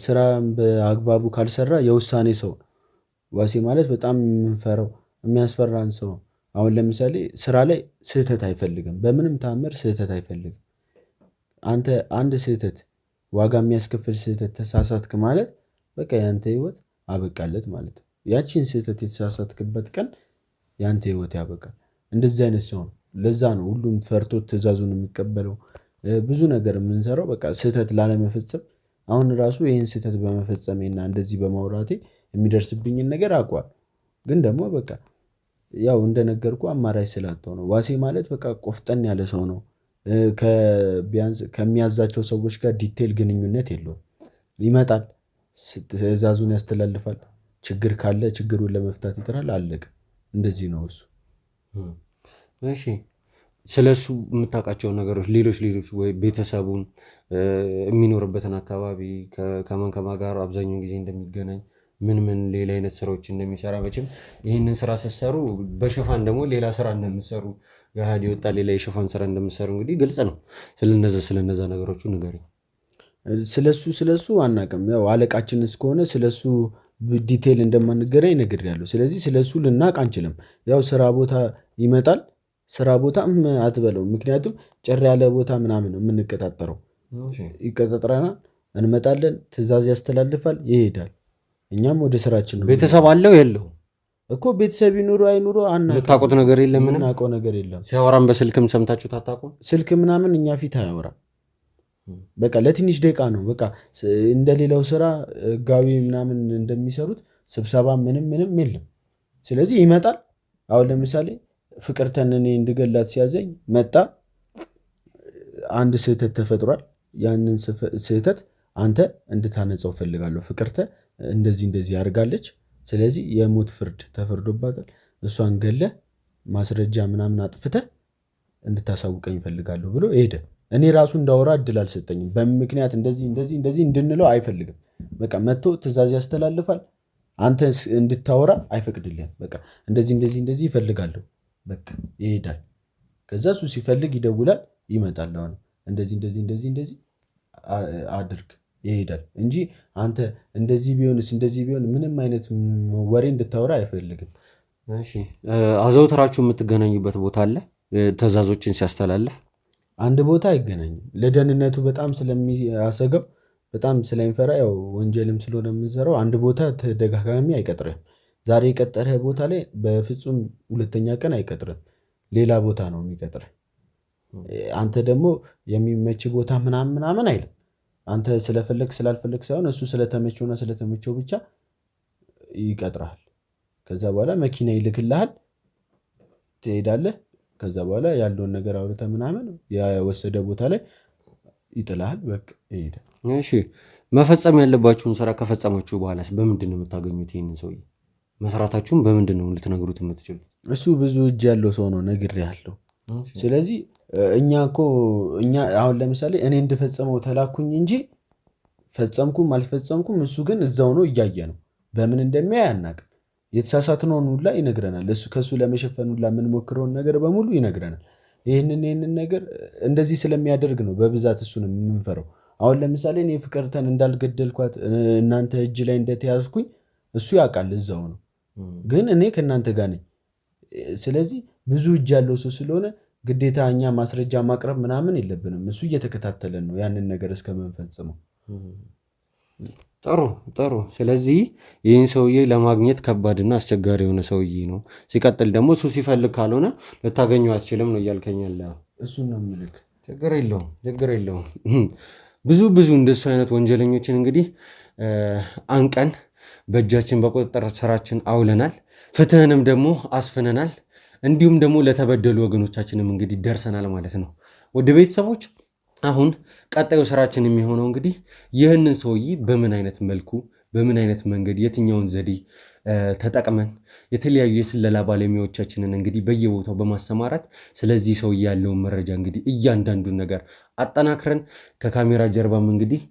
ስራ በአግባቡ ካልሰራ የውሳኔ ሰው። ዋሴ ማለት በጣም የምንፈራው የሚያስፈራን ሰው። አሁን ለምሳሌ ስራ ላይ ስህተት አይፈልግም። በምንም ታምር ስህተት አይፈልግም። አንተ አንድ ስህተት ዋጋ የሚያስከፍል ስህተት ተሳሳትክ ማለት በቃ ያንተ ህይወት አበቃለት ማለት ነው። ያቺን ስህተት የተሳሳትክበት ቀን ያንተ ህይወት ያበቃል። እንደዚህ አይነት ሰው ነው። ለዛ ነው ሁሉም ፈርቶት ትዕዛዙን የሚቀበለው። ብዙ ነገር የምንሰራው በቃ ስህተት ላለመፈጸም። አሁን ራሱ ይህን ስህተት በመፈጸሜና እንደዚህ በማውራቴ የሚደርስብኝን ነገር አውቀዋለሁ። ግን ደግሞ በቃ ያው እንደነገርኩ አማራጭ ስላጣው ነው። ዋሴ ማለት በቃ ቆፍጠን ያለ ሰው ነው። ቢያንስ ከሚያዛቸው ሰዎች ጋር ዲቴል ግንኙነት የለውም። ይመጣል፣ ትዕዛዙን ያስተላልፋል። ችግር ካለ ችግሩን ለመፍታት ይጥራል። አለቀ። እንደዚህ ነው እሱ። እሺ ስለ እሱ የምታውቃቸውን ነገሮች ሌሎች ወይ ቤተሰቡን፣ የሚኖርበትን አካባቢ፣ ከማን ጋር አብዛኛውን ጊዜ እንደሚገናኝ፣ ምን ሌላ አይነት ስራዎች እንደሚሰራ። መቼም ይህንን ስራ ስትሰሩ በሽፋን ደግሞ ሌላ ስራ እንደምትሰሩ ገሃድ የወጣ ሌላ የሽፋን ስራ እንደምትሰሩ እንግዲህ ግልጽ ነው። ስለነዛ ነገሮቹ ንገረኝ። ስለሱ አናውቅም። ያው አለቃችን እስከሆነ ስለሱ ዲቴል እንደማንገናኝ ነግሬያለሁ። ስለዚህ ስለሱ ልናውቅ አንችልም። ያው ስራ ቦታ ይመጣል። ስራ ቦታም አትበለው፣ ምክንያቱም ጭር ያለ ቦታ ምናምን ነው የምንቀጣጠረው። ይቀጣጠረናል፣ እንመጣለን፣ ትዕዛዝ ያስተላልፋል፣ ይሄዳል። እኛም ወደ ስራችን ነው። ቤተሰብ አለው የለው እኮ ቤተሰብ ይኑሮ አይኑሮ የምታውቁት ነገር የለም። የምናውቀው ነገር የለም። ሲያወራም በስልክም ሰምታችሁ ታታቁም? ስልክ ምናምን እኛ ፊት አያወራም። በቃ ለትንሽ ደቂቃ ነው። በቃ እንደሌላው ስራ ህጋዊ ምናምን እንደሚሰሩት ስብሰባ ምንም የለም። ስለዚህ ይመጣል። አሁን ለምሳሌ ፍቅርተን እኔ እንድገላት ሲያዘኝ መጣ። አንድ ስህተት ተፈጥሯል። ያንን ስህተት አንተ እንድታነጻው ፈልጋለሁ። ፍቅርተ እንደዚህ አድርጋለች። ስለዚህ የሞት ፍርድ ተፈርዶባታል። እሷን ገለህ ማስረጃ ምናምን አጥፍተህ እንድታሳውቀኝ ፈልጋለሁ ብሎ ሄደ። እኔ ራሱ እንዳወራ እድል አልሰጠኝም። በምክንያት እንደዚህ እንድንለው አይፈልግም። በቃ መጥቶ ትዕዛዝ ያስተላልፋል። አንተ እንድታወራ አይፈቅድልህም። በቃ እንደዚህ ይፈልጋለሁ። በቃ ይሄዳል። ከዛ እሱ ሲፈልግ ይደውላል፣ ይመጣል። አሁን እንደዚህ አድርግ ይሄዳል እንጂ አንተ እንደዚህ ቢሆን ምንም አይነት ወሬ እንድታወራ አይፈልግም። እሺ አዘውትራችሁ የምትገናኙበት ቦታ አለ? ትዕዛዞችን ሲያስተላልፍ አንድ ቦታ አይገናኝም። ለደህንነቱ በጣም ስለሚያሰጋው በጣም ስለሚፈራ፣ ያው ወንጀልም ስለሆነ የምንሰራው አንድ ቦታ ተደጋጋሚ አይቀጥርም። ዛሬ የቀጠረህ ቦታ ላይ በፍጹም ሁለተኛ ቀን አይቀጥርም። ሌላ ቦታ ነው የሚቀጥርህ። አንተ ደግሞ የሚመች ቦታ ምናምን አይልም። አንተ ስለፈለግ ስላልፈለግ ሳይሆን እሱ ስለተመቸውና ስለተመቸው ብቻ ይቀጥርሃል። ከዛ በኋላ መኪና ይልክልሃል፣ ትሄዳለህ። ከዛ በኋላ ያለውን ነገር አውርተህ ምናምን የወሰደ ቦታ ላይ ይጥልሃል። በቃ ይሄዳል። እሺ መፈጸም ያለባችሁን ስራ ከፈጸማችሁ በኋላ በምንድን ነው የምታገኙት? ይህንን ሰውዬ መስራታችሁን በምንድን ነው ልትነግሩት የምትችሉት? እሱ ብዙ እጅ ያለው ሰው ነው፣ ነግሬሃለሁ። ስለዚህ እኛ አሁን ለምሳሌ እኔ እንድፈጸመው ተላኩኝ እንጂ ፈጸምኩም አልፈጸምኩም እሱ ግን እዛው ነው፣ እያየ ነው። በምን እንደሚያይ አናውቅም። የተሳሳትነውን ሁላ ይነግረናል። እሱ ከእሱ ለመሸፈን ሁላ የምንሞክረውን ነገር በሙሉ ይነግረናል። ይህንን ነገር እንደዚህ ስለሚያደርግ ነው በብዛት እሱን የምንፈራው። አሁን ለምሳሌ እኔ ፍቅርተን እንዳልገደልኳት እናንተ እጅ ላይ እንደተያዝኩኝ እሱ ያውቃል፣ እዛው ነው። ግን እኔ ከእናንተ ጋር ነኝ። ስለዚህ ብዙ እጅ ያለው ሰው ስለሆነ ግዴታ እኛ ማስረጃ ማቅረብ ምናምን የለብንም። እሱ እየተከታተለን ነው ያንን ነገር እስከምንፈጽመው። ጥሩ። ስለዚህ ይህን ሰውዬ ለማግኘት ከባድና አስቸጋሪ የሆነ ሰውዬ ነው። ሲቀጥል ደግሞ እሱ ሲፈልግ ካልሆነ ልታገኘው አትችልም ነው እያልከኝ ያለ? እሱን ነው የምልክ። ችግር የለውም። ብዙ እንደሱ አይነት ወንጀለኞችን እንግዲህ አንቀን በእጃችን በቁጥጥር ስራችን አውለናል። ፍትህንም ደግሞ አስፍነናል። እንዲሁም ደግሞ ለተበደሉ ወገኖቻችንም እንግዲህ ደርሰናል ማለት ነው። ውድ ቤተሰቦች አሁን ቀጣዩ ስራችን የሚሆነው እንግዲህ ይህንን ሰውዬ በምን አይነት መልኩ በምን አይነት መንገድ የትኛውን ዘዴ ተጠቅመን የተለያዩ የስለላ ባለሙያዎቻችንን እንግዲህ በየቦታው በማሰማራት ስለዚህ ሰውዬ ያለውን መረጃ እንግዲህ እያንዳንዱን ነገር አጠናክረን ከካሜራ ጀርባም እንግዲህ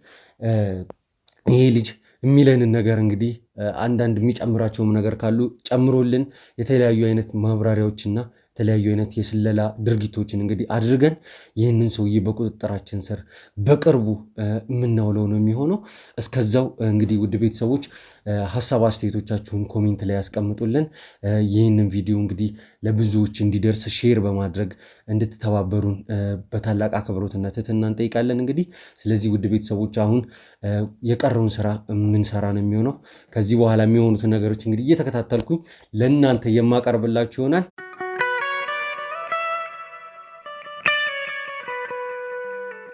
ይሄ ልጅ የሚለንን ነገር እንግዲህ አንዳንድ የሚጨምራቸውም ነገር ካሉ ጨምሮልን የተለያዩ አይነት ማብራሪያዎችና የተለያዩ አይነት የስለላ ድርጊቶችን እንግዲህ አድርገን ይህንን ሰውዬ በቁጥጥራችን ስር በቅርቡ የምናውለው ነው የሚሆነው። እስከዛው እንግዲህ ውድ ቤተሰቦች ሀሳብ አስተያየቶቻችሁን ኮሜንት ላይ ያስቀምጡልን። ይህንን ቪዲዮ እንግዲህ ለብዙዎች እንዲደርስ ሼር በማድረግ እንድትተባበሩን በታላቅ አክብሮትና ትህትና እንጠይቃለን። እንግዲህ ስለዚህ ውድ ቤተሰቦች አሁን የቀረውን ስራ የምንሰራ ነው የሚሆነው። ከዚህ በኋላ የሚሆኑትን ነገሮች እንግዲህ እየተከታተልኩኝ ለእናንተ የማቀርብላችሁ ይሆናል።